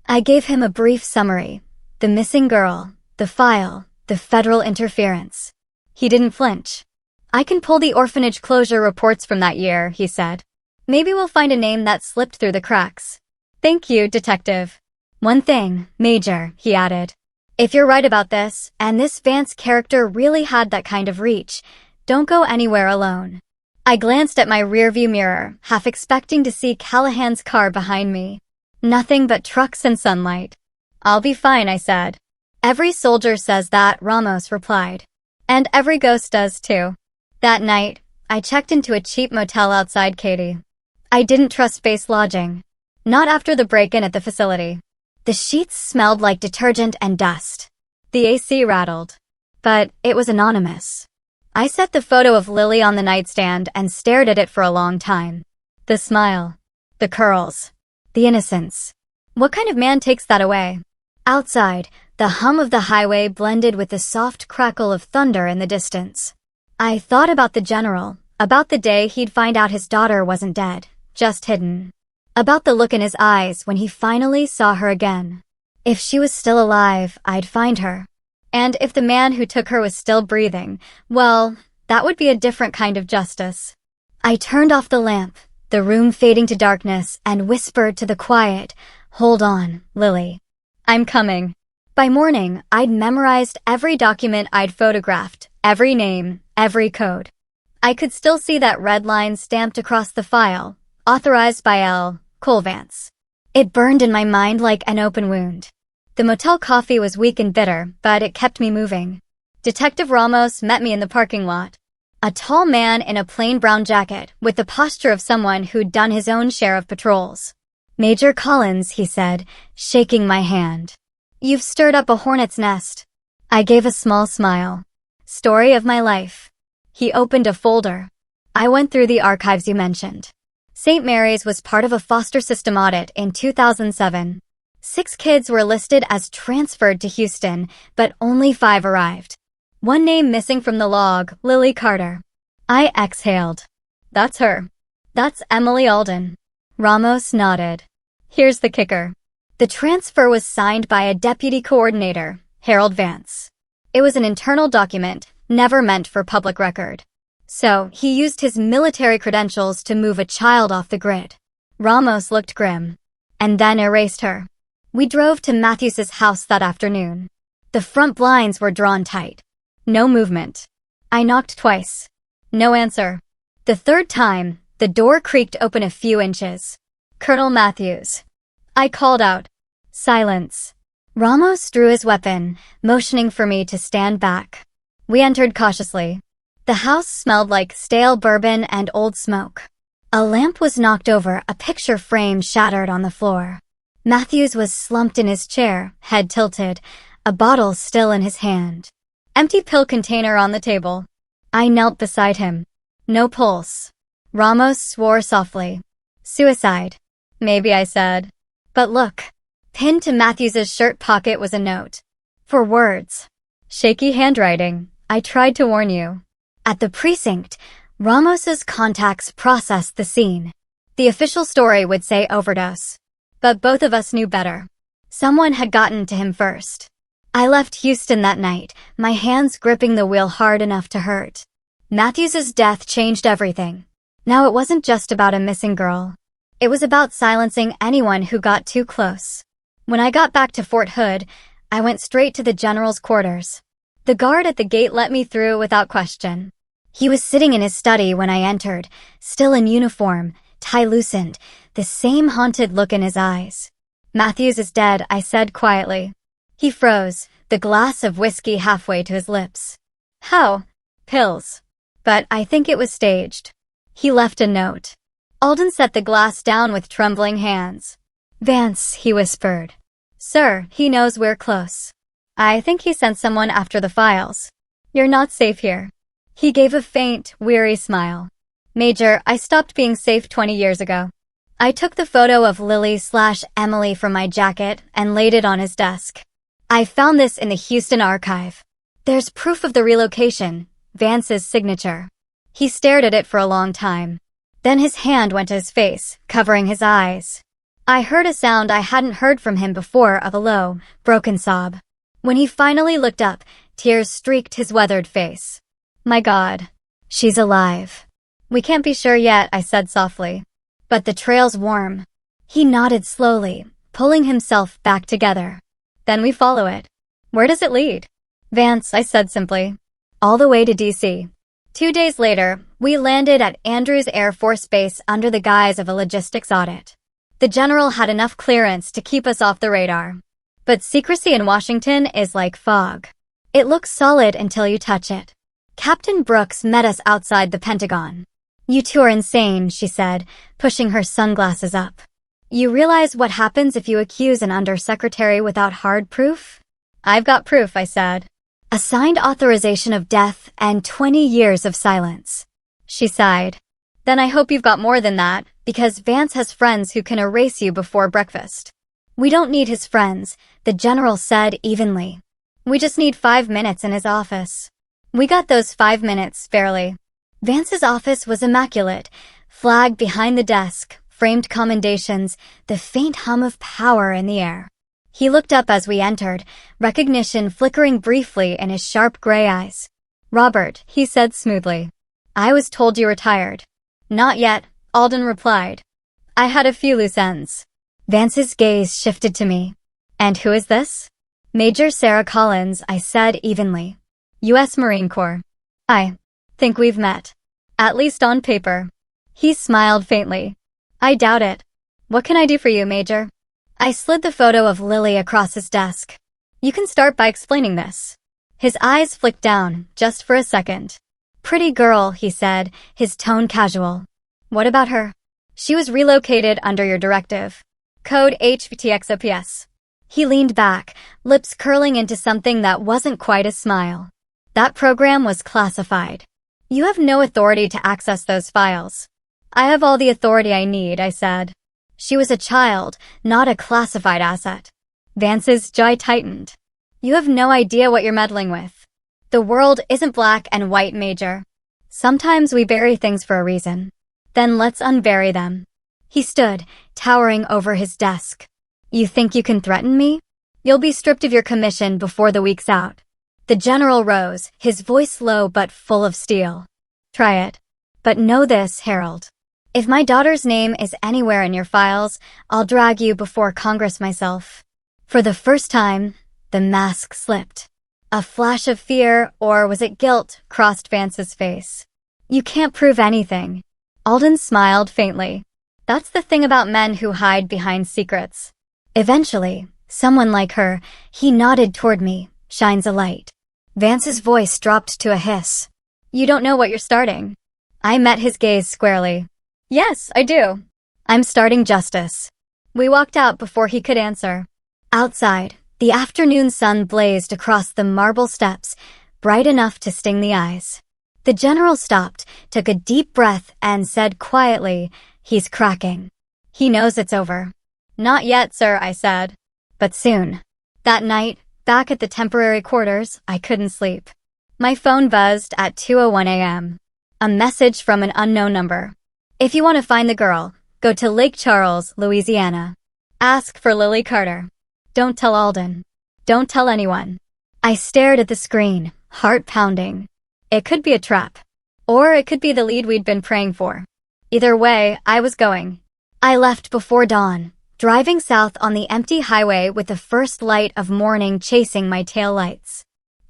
I gave him a brief summary. The missing girl, the file, the federal interference. He didn't flinch. I can pull the orphanage closure reports from that year, he said. Maybe we'll find a name that slipped through the cracks. Thank you, Detective. One thing, Major, he added. If you're right about this, and this Vance character really had that kind of reach, don't go anywhere alone. I glanced at my rearview mirror, half expecting to see Callahan's car behind me. Nothing but trucks and sunlight. I'll be fine, I said. Every soldier says that, Ramos replied. And every ghost does too. That night, I checked into a cheap motel outside Katy. I didn't trust base lodging. Not after the break-in at the facility. The sheets smelled like detergent and dust. The AC rattled. But it was anonymous. I set the photo of Lily on the nightstand and stared at it for a long time. The smile. The curls. The innocence. What kind of man takes that away? Outside, the hum of the highway blended with the soft crackle of thunder in the distance. I thought about the general, about the day he'd find out his daughter wasn't dead, just hidden. About the look in his eyes when he finally saw her again. If she was still alive, I'd find her. And if the man who took her was still breathing, well, that would be a different kind of justice. I turned off the lamp, the room fading to darkness, and whispered to the quiet, "Hold on, Lily. I'm coming." By morning, I'd memorized every document I'd photographed, every name, every code. I could still see that red line stamped across the file, authorized by L. Colvance. It burned in my mind like an open wound. The motel coffee was weak and bitter, but it kept me moving. Detective Ramos met me in the parking lot. A tall man in a plain brown jacket, with the posture of someone who'd done his own share of patrols. "Major Collins," he said, shaking my hand. "You've stirred up a hornet's nest." I gave a small smile. "Story of my life." He opened a folder. "I went through the archives you mentioned. St. Mary's was part of a foster system audit in 2007. 6 kids were listed as transferred to Houston, but only 5 arrived. One name missing from the log, Lily Carter." I exhaled. "That's her. That's Emily Alden." Ramos nodded. "Here's the kicker. The transfer was signed by a deputy coordinator, Harold Vance. It was an internal document, never meant for public record. So, he used his military credentials to move a child off the grid." Ramos looked grim. "And then erased her." We drove to Matthews's house that afternoon. The front blinds were drawn tight. No movement. I knocked twice. No answer. The third time, the door creaked open a few inches. "Colonel Matthews." I called out. Silence. Ramos drew his weapon, motioning for me to stand back. We entered cautiously. The house smelled like stale bourbon and old smoke. A lamp was knocked over, a picture frame shattered on the floor. Matthews was slumped in his chair, head tilted, a bottle still in his hand. Empty pill container on the table. I knelt beside him. No pulse. Ramos swore softly. "Suicide." "Maybe," I said. "But look." Pinned to Matthews's shirt pocket was a note. "For words." Shaky handwriting. "I tried to warn you." At the precinct, Ramos's contacts processed the scene. The official story would say overdose. But both of us knew better. Someone had gotten to him first. I left Houston that night, my hands gripping the wheel hard enough to hurt. Matthews's death changed everything. Now it wasn't just about a missing girl. It was about silencing anyone who got too close. When I got back to Fort Hood, I went straight to the general's quarters. The guard at the gate let me through without question. He was sitting in his study when I entered, still in uniform, tie loosened, the same haunted look in his eyes. "Matthews is dead," I said quietly. He froze, the glass of whiskey halfway to his lips. "How?" "Pills. But I think it was staged." He left a note. Alden set the glass down with trembling hands. "Vance," he whispered. "Sir, he knows we're close. I think he sent someone after the files. You're not safe here." He gave a faint, weary smile. "Major, I stopped being safe 20 years ago." I took the photo of Lily/Emily from my jacket and laid it on his desk. "I found this in the Houston archive. There's proof of the relocation, Vance's signature." He stared at it for a long time. Then his hand went to his face, covering his eyes. I heard a sound I hadn't heard from him before, of a low, broken sob. When he finally looked up, tears streaked his weathered face. "My God. She's alive." "We can't be sure yet," I said softly. "But the trail's warm." He nodded slowly, pulling himself back together. "Then we follow it." "Where does it lead?" "Vance," I said simply. "All the way to D.C." 2 days later, we landed at Andrews Air Force Base under the guise of a logistics audit. The general had enough clearance to keep us off the radar. But secrecy in Washington is like fog. It looks solid until you touch it. Captain Brooks met us outside the Pentagon. "You two are insane," she said, pushing her sunglasses up. "You realize what happens if you accuse an undersecretary without hard proof?" "I've got proof," I said. "A signed authorization of death and 20 years of silence." She sighed. "Then I hope you've got more than that, because Vance has friends who can erase you before breakfast." "We don't need his friends," the general said evenly. "We just need 5 minutes in his office." We got those 5 minutes, barely. Vance's office was immaculate, flag behind the desk, framed commendations, the faint hum of power in the air. He looked up as we entered, recognition flickering briefly in his sharp gray eyes. "Robert," he said smoothly. "I was told you retired." Not yet, Alden replied. I had a few loose ends. Vance's gaze shifted to me. And who is this? Major Sarah Collins, I said evenly. U.S. Marine Corps. I think we've met. At least on paper. He smiled faintly. I doubt it. What can I do for you, Major? I slid the photo of Lily across his desk. You can start by explaining this. His eyes flicked down, just for a second. Pretty girl, he said, his tone casual. What about her? She was relocated under your directive. Code HVTXOPS. He leaned back, lips curling into something that wasn't quite a smile. That program was classified. You have no authority to access those files. I have all the authority I need, I said. She was a child, not a classified asset. Vance's jaw tightened. You have no idea what you're meddling with. The world isn't black and white, Major. Sometimes we bury things for a reason. Then let's unbury them. He stood, towering over his desk. You think you can threaten me? You'll be stripped of your commission before the week's out. The general rose, his voice low but full of steel. Try it. But know this, Harold. If my daughter's name is anywhere in your files, I'll drag you before Congress myself. For the first time, the mask slipped. A flash of fear, or was it guilt, crossed Vance's face. You can't prove anything. Alden smiled faintly. That's the thing about men who hide behind secrets. Eventually, someone like her, he nodded toward me, shines a light. Vance's voice dropped to a hiss. You don't know what you're starting. I met his gaze squarely. Yes, I do. I'm starting justice. We walked out before he could answer. Outside, the afternoon sun blazed across the marble steps, bright enough to sting the eyes. The general stopped, took a deep breath, and said quietly, He's cracking. He knows it's over. Not yet, sir, I said. But soon. That night, back at the temporary quarters, I couldn't sleep. My phone buzzed at 2:01 a.m. A message from an unknown number. If you want to find the girl, go to Lake Charles, Louisiana. Ask for Lily Carter. Don't tell Alden. Don't tell anyone. I stared at the screen, heart pounding. It could be a trap. Or it could be the lead we'd been praying for. Either way, I was going. I left before dawn, driving south on the empty highway with the first light of morning chasing my taillights.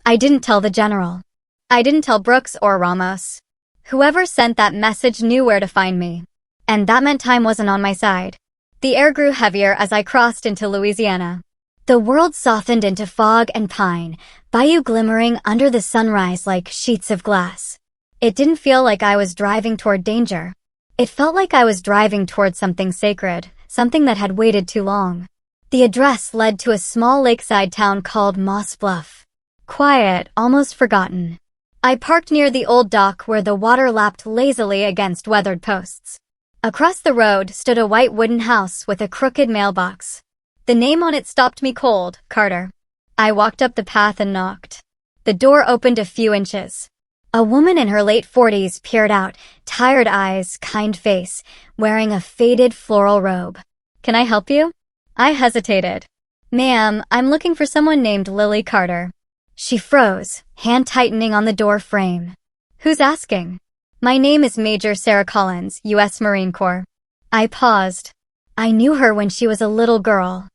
I didn't tell the general. I didn't tell Brooks or Ramos. Whoever sent that message knew where to find me. And that meant time wasn't on my side. The air grew heavier as I crossed into Louisiana. The world softened into fog and pine, bayou glimmering under the sunrise like sheets of glass. It didn't feel like I was driving toward danger. It felt like I was driving toward something sacred, something that had waited too long. The address led to a small lakeside town called Moss Bluff. Quiet, almost forgotten. I parked near the old dock where the water lapped lazily against weathered posts. Across the road stood a white wooden house with a crooked mailbox. The name on it stopped me cold, Carter. I walked up the path and knocked. The door opened a few inches. A woman in her late 40s peered out, tired eyes, kind face, wearing a faded floral robe. Can I help you? I hesitated. Ma'am, I'm looking for someone named Lily Carter. She froze, hand tightening on the door frame. Who's asking? My name is Major Sarah Collins, U.S. Marine Corps. I paused. I knew her when she was a little girl.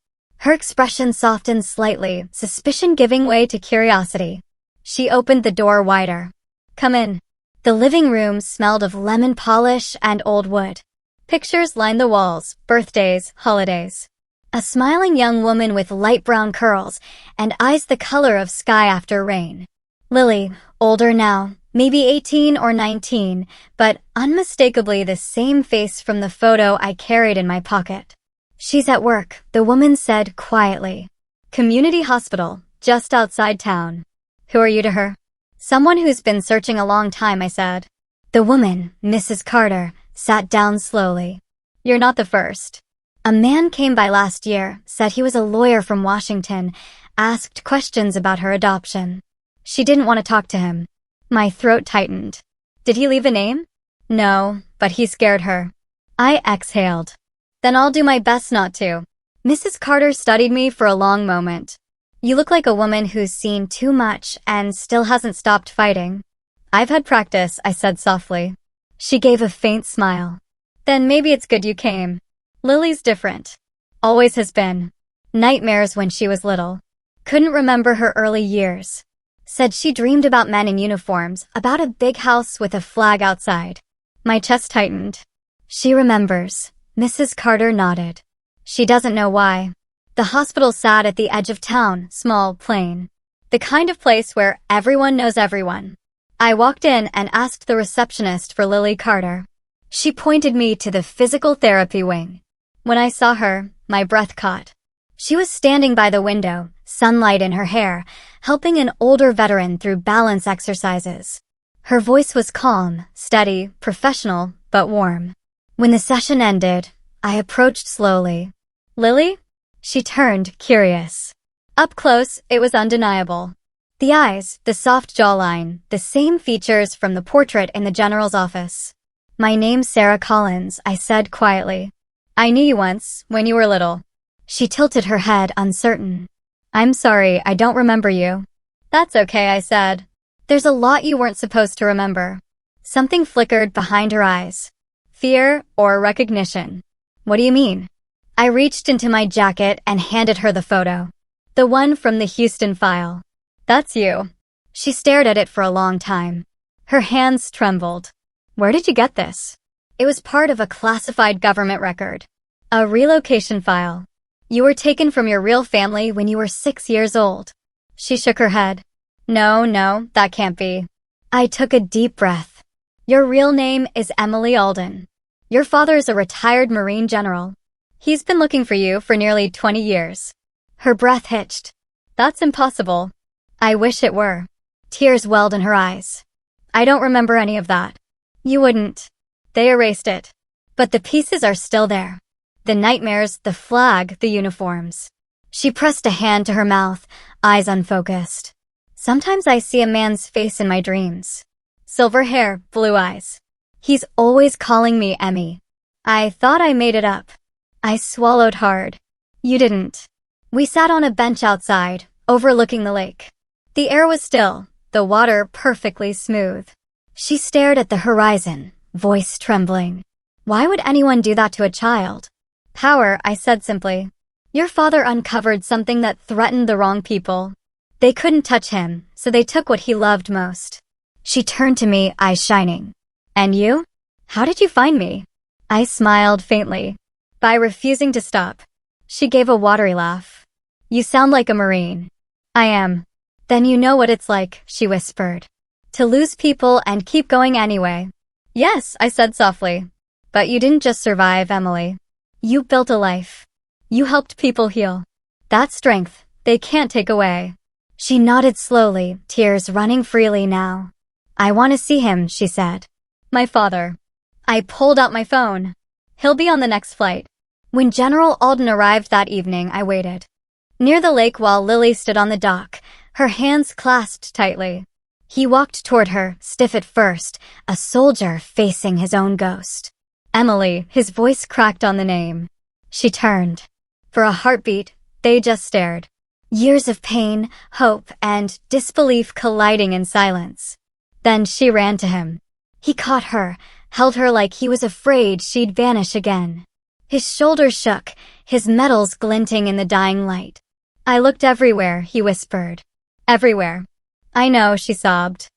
Her expression softened slightly, suspicion giving way to curiosity. She opened the door wider. Come in. The living room smelled of lemon polish and old wood. Pictures lined the walls, birthdays, holidays. A smiling young woman with light brown curls and eyes the color of sky after rain. Lily, older now, maybe 18 or 19, but unmistakably the same face from the photo I carried in my pocket. She's at work, the woman said quietly. Community hospital, just outside town. Who are you to her? Someone who's been searching a long time, I said. The woman, Mrs. Carter, sat down slowly. You're not the first. A man came by last year, said he was a lawyer from Washington, asked questions about her adoption. She didn't want to talk to him. My throat tightened. Did he leave a name? No, but he scared her. I exhaled. Then I'll do my best not to. Mrs. Carter studied me for a long moment. You look like a woman who's seen too much and still hasn't stopped fighting. I've had practice, I said softly. She gave a faint smile. Then maybe it's good you came. Lily's different. Always has been. Nightmares when she was little. Couldn't remember her early years. Said she dreamed about men in uniforms, about a big house with a flag outside. My chest tightened. She remembers. Mrs. Carter nodded. She doesn't know why. The hospital sat at the edge of town, small, plain. The kind of place where everyone knows everyone. I walked in and asked the receptionist for Lily Carter. She pointed me to the physical therapy wing. When I saw her, my breath caught. She was standing by the window, sunlight in her hair, helping an older veteran through balance exercises. Her voice was calm, steady, professional, but warm. When the session ended, I approached slowly. Lily? She turned, curious. Up close, it was undeniable. The eyes, the soft jawline, the same features from the portrait in the general's office. My name's Sarah Collins, I said quietly. I knew you once, when you were little. She tilted her head, uncertain. I'm sorry, I don't remember you. That's okay, I said. There's a lot you weren't supposed to remember. Something flickered behind her eyes. Fear or recognition? What do you mean? I reached into my jacket and handed her the photo. The one from the Houston file. That's you. She stared at it for a long time. Her hands trembled. Where did you get this? It was part of a classified government record. A relocation file. You were taken from your real family when you were 6 years old. She shook her head. No, that can't be. I took a deep breath. Your real name is Emily Alden. Your father's a retired Marine general. He's been looking for you for nearly 20 years. Her breath hitched. That's impossible. I wish it were. Tears welled in her eyes. I don't remember any of that. You wouldn't. They erased it. But the pieces are still there. The nightmares, the flag, the uniforms. She pressed a hand to her mouth, eyes unfocused. Sometimes I see a man's face in my dreams. Silver hair, blue eyes. He's always calling me Emmy. I thought I made it up. I swallowed hard. You didn't. We sat on a bench outside, overlooking the lake. The air was still, the water perfectly smooth. She stared at the horizon, voice trembling. Why would anyone do that to a child? Power, I said simply. Your father uncovered something that threatened the wrong people. They couldn't touch him, so they took what he loved most. She turned to me, eyes shining. And you? How did you find me? I smiled faintly. By refusing to stop. She gave a watery laugh. You sound like a Marine. I am. Then you know what it's like, she whispered. To lose people and keep going anyway. Yes, I said softly. But you didn't just survive, Emily. You built a life. You helped people heal. That strength, they can't take away. She nodded slowly, tears running freely now. I want to see him, she said. My father. I pulled out my phone. He'll be on the next flight. When General Alden arrived that evening, I waited. Near the lake while Lily stood on the dock, her hands clasped tightly. He walked toward her, stiff at first, a soldier facing his own ghost. Emily, his voice cracked on the name. She turned. For a heartbeat, they just stared. Years of pain, hope, and disbelief colliding in silence. Then she ran to him. He caught her, held her like he was afraid she'd vanish again. His shoulders shook, his metals glinting in the dying light. I looked everywhere, he whispered. Everywhere. I know, she sobbed.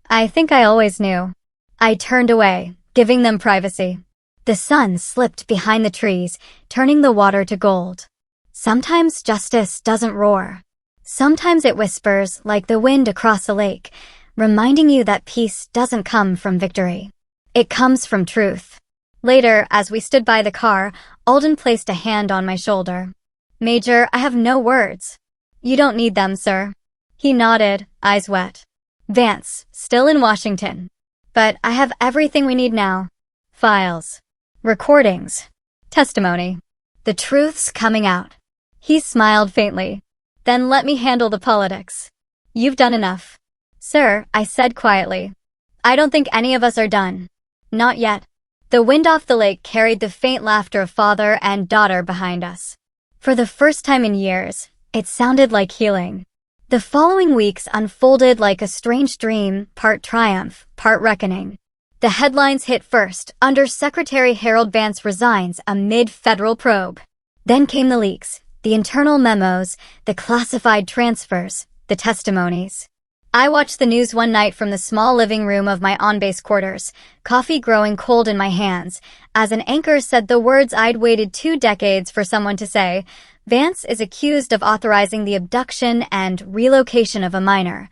I think I always knew. I turned away, giving them privacy. The sun slipped behind the trees, turning the water to gold. Sometimes justice doesn't roar. Sometimes it whispers like the wind across a lake, reminding you that peace doesn't come from victory. It comes from truth. Later, as we stood by the car, Alden placed a hand on my shoulder. Major, I have no words. You don't need them, sir. He nodded, eyes wet. Vance, still in Washington. But I have everything we need now. Files. Recordings. Testimony. The truth's coming out. He smiled faintly. Then let me handle the politics. You've done enough. Sir, I said quietly. I don't think any of us are done. Not yet. The wind off the lake carried the faint laughter of father and daughter behind us. For the first time in years, it sounded like healing. The following weeks unfolded like a strange dream, part triumph, part reckoning. The headlines hit first: Under Secretary Harold Vance resigns amid federal probe. Then came the leaks, the internal memos, the classified transfers, the testimonies. I watched the news one night from the small living room of my on-base quarters, coffee growing cold in my hands, as an anchor said the words I'd waited 2 decades for someone to say: Vance is accused of authorizing the abduction and relocation of a minor,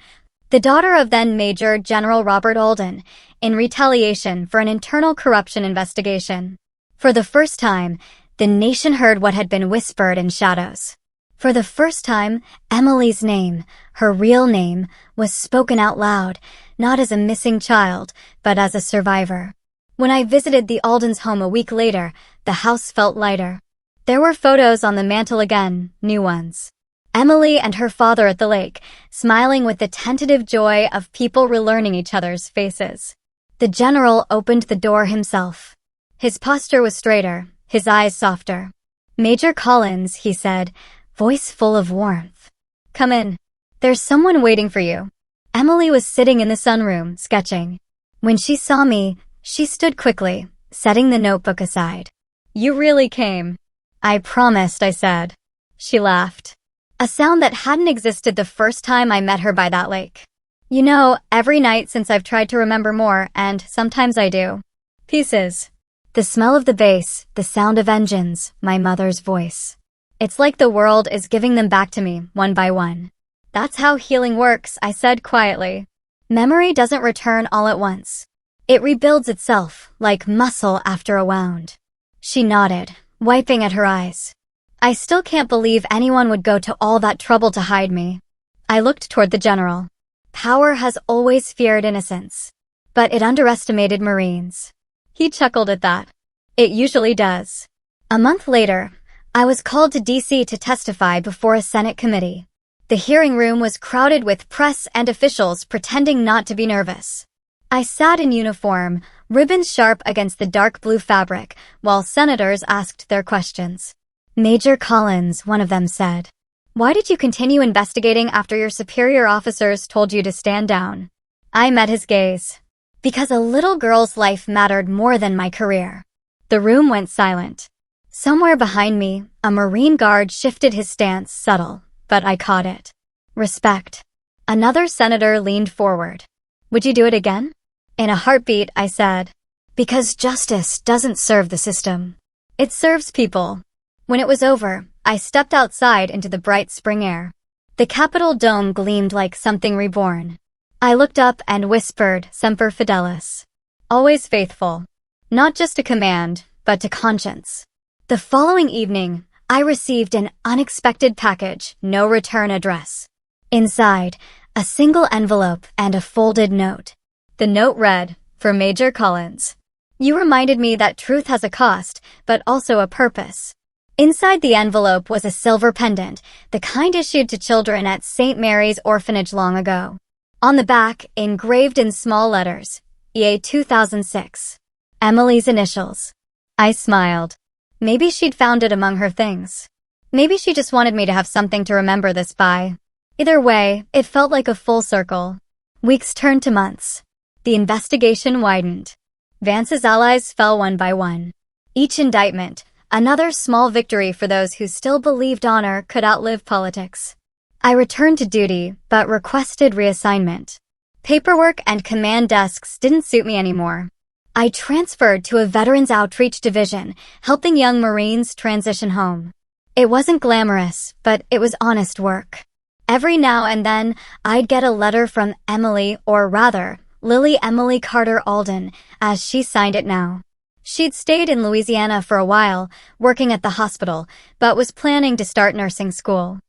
the daughter of then Major General Robert Alden, in retaliation for an internal corruption investigation. For the first time, the nation heard what had been whispered in shadows. For the first time, Emily's name, her real name, was spoken out loud, not as a missing child, but as a survivor. When I visited the Aldens' home a week later, the house felt lighter. There were photos on the mantel again, new ones. Emily and her father at the lake, smiling with the tentative joy of people relearning each other's faces. The general opened the door himself. His posture was straighter, his eyes softer. "Major Collins," he said, voice full of warmth. "Come in. There's someone waiting for you." Emily was sitting in the sunroom, sketching. When she saw me, she stood quickly, setting the notebook aside. "You really came." "I promised," I said. She laughed. A sound that hadn't existed the first time I met her by that lake. "You know, every night since I've tried to remember more, and sometimes I do. Pieces." The smell of the bass, the sound of engines, my mother's voice. It's like the world is giving them back to me, one by one. "That's how healing works," I said quietly. "Memory doesn't return all at once. It rebuilds itself, like muscle after a wound." She nodded, wiping at her eyes. "I still can't believe anyone would go to all that trouble to hide me." I looked toward the general. Power has always feared innocence, but it underestimated Marines. He chuckled at that. "It usually does." A month later, I was called to D.C. to testify before a Senate committee. The hearing room was crowded with press and officials pretending not to be nervous. I sat in uniform, ribbons sharp against the dark blue fabric, while senators asked their questions. "Major Collins," one of them said, "why did you continue investigating after your superior officers told you to stand down?" I met his gaze. "Because a little girl's life mattered more than my career." The room went silent. Somewhere behind me, a Marine guard shifted his stance, subtle, but I caught it. Respect. Another senator leaned forward. "Would you do it again?" In a heartbeat, I said, "Because justice doesn't serve the system. It serves people." When it was over, I stepped outside into the bright spring air. The Capitol dome gleamed like something reborn. I looked up and whispered, "Semper Fidelis." Always faithful. Not just a command, but to conscience. The following evening, I received an unexpected package, no return address. Inside, a single envelope and a folded note. The note read, "For Major Collins. You reminded me that truth has a cost, but also a purpose." Inside the envelope was a silver pendant, the kind issued to children at St. Mary's Orphanage long ago. On the back, engraved in small letters, EA 2006. Emily's initials. I smiled. Maybe she'd found it among her things. Maybe she just wanted me to have something to remember this by. Either way, it felt like a full circle. Weeks turned to months. The investigation widened. Vance's allies fell one by one. Each indictment, another small victory for those who still believed honor could outlive politics. I returned to duty, but requested reassignment. Paperwork and command desks didn't suit me anymore. I transferred to a Veterans Outreach Division, helping young Marines transition home. It wasn't glamorous, but it was honest work. Every now and then, I'd get a letter from Emily, or rather, Lily Emily Carter Alden, as she signed it now. She'd stayed in Louisiana for a while, working at the hospital, but was planning to start nursing school.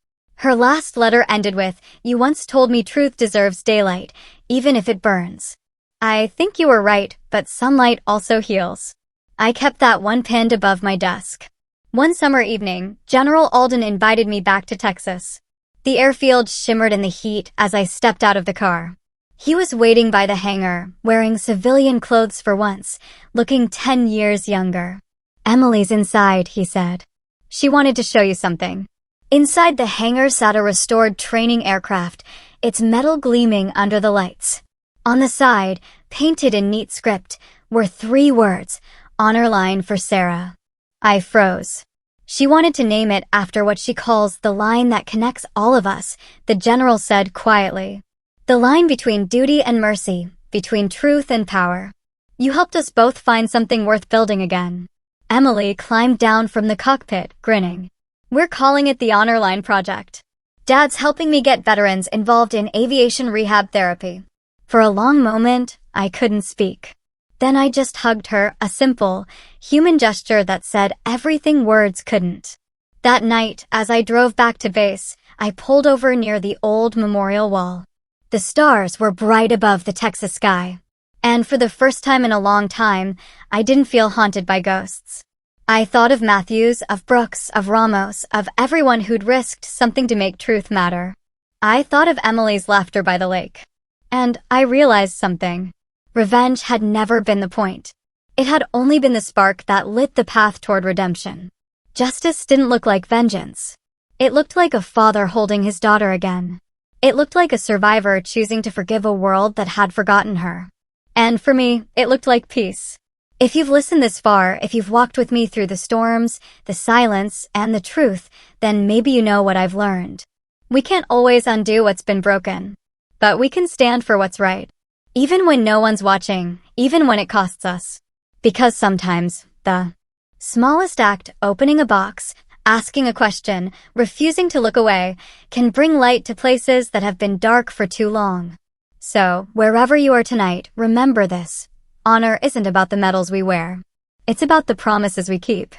Her last letter ended with, "You once told me truth deserves daylight, even if it burns. I think you were right, but sunlight also heals." I kept that one pinned above my desk. One summer evening, General Alden invited me back to Texas. The airfield shimmered in the heat as I stepped out of the car. He was waiting by the hangar, wearing civilian clothes for once, looking 10 years younger. "Emily's inside," he said. "She wanted to show you something." Inside the hangar sat a restored training aircraft, its metal gleaming under the lights. On the side, painted in neat script, were 3 words, honor line for Sarah. I froze. She wanted to name it after what she calls the line that connects all of us, the general said quietly. The line between duty and mercy, between truth and power. You helped us both find something worth building again. Emily climbed down from the cockpit, grinning. We're calling it the Honor Line Project. Dad's helping me get veterans involved in aviation rehab therapy. For a long moment, I couldn't speak. Then I just hugged her, a simple, human gesture that said everything words couldn't. That night, as I drove back to base, I pulled over near the old memorial wall. The stars were bright above the Texas sky. And for the first time in a long time, I didn't feel haunted by ghosts. I thought of Matthews, of Brooks, of Ramos, of everyone who'd risked something to make truth matter. I thought of Emily's laughter by the lake. And I realized something. Revenge had never been the point. It had only been the spark that lit the path toward redemption. Justice didn't look like vengeance. It looked like a father holding his daughter again. It looked like a survivor choosing to forgive a world that had forgotten her. And for me, it looked like peace. If you've listened this far, if you've walked with me through the storms, the silence, and the truth, then maybe you know what I've learned. We can't always undo what's been broken. But we can stand for what's right. Even when no one's watching, even when it costs us. Because sometimes, the smallest act, opening a box, asking a question, refusing to look away, can bring light to places that have been dark for too long. So, wherever you are tonight, remember this. Honor isn't about the medals we wear. It's about the promises we keep.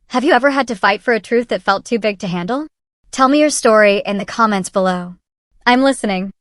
Have you ever had to fight for a truth that felt too big to handle? Tell me your story in the comments below. I'm listening.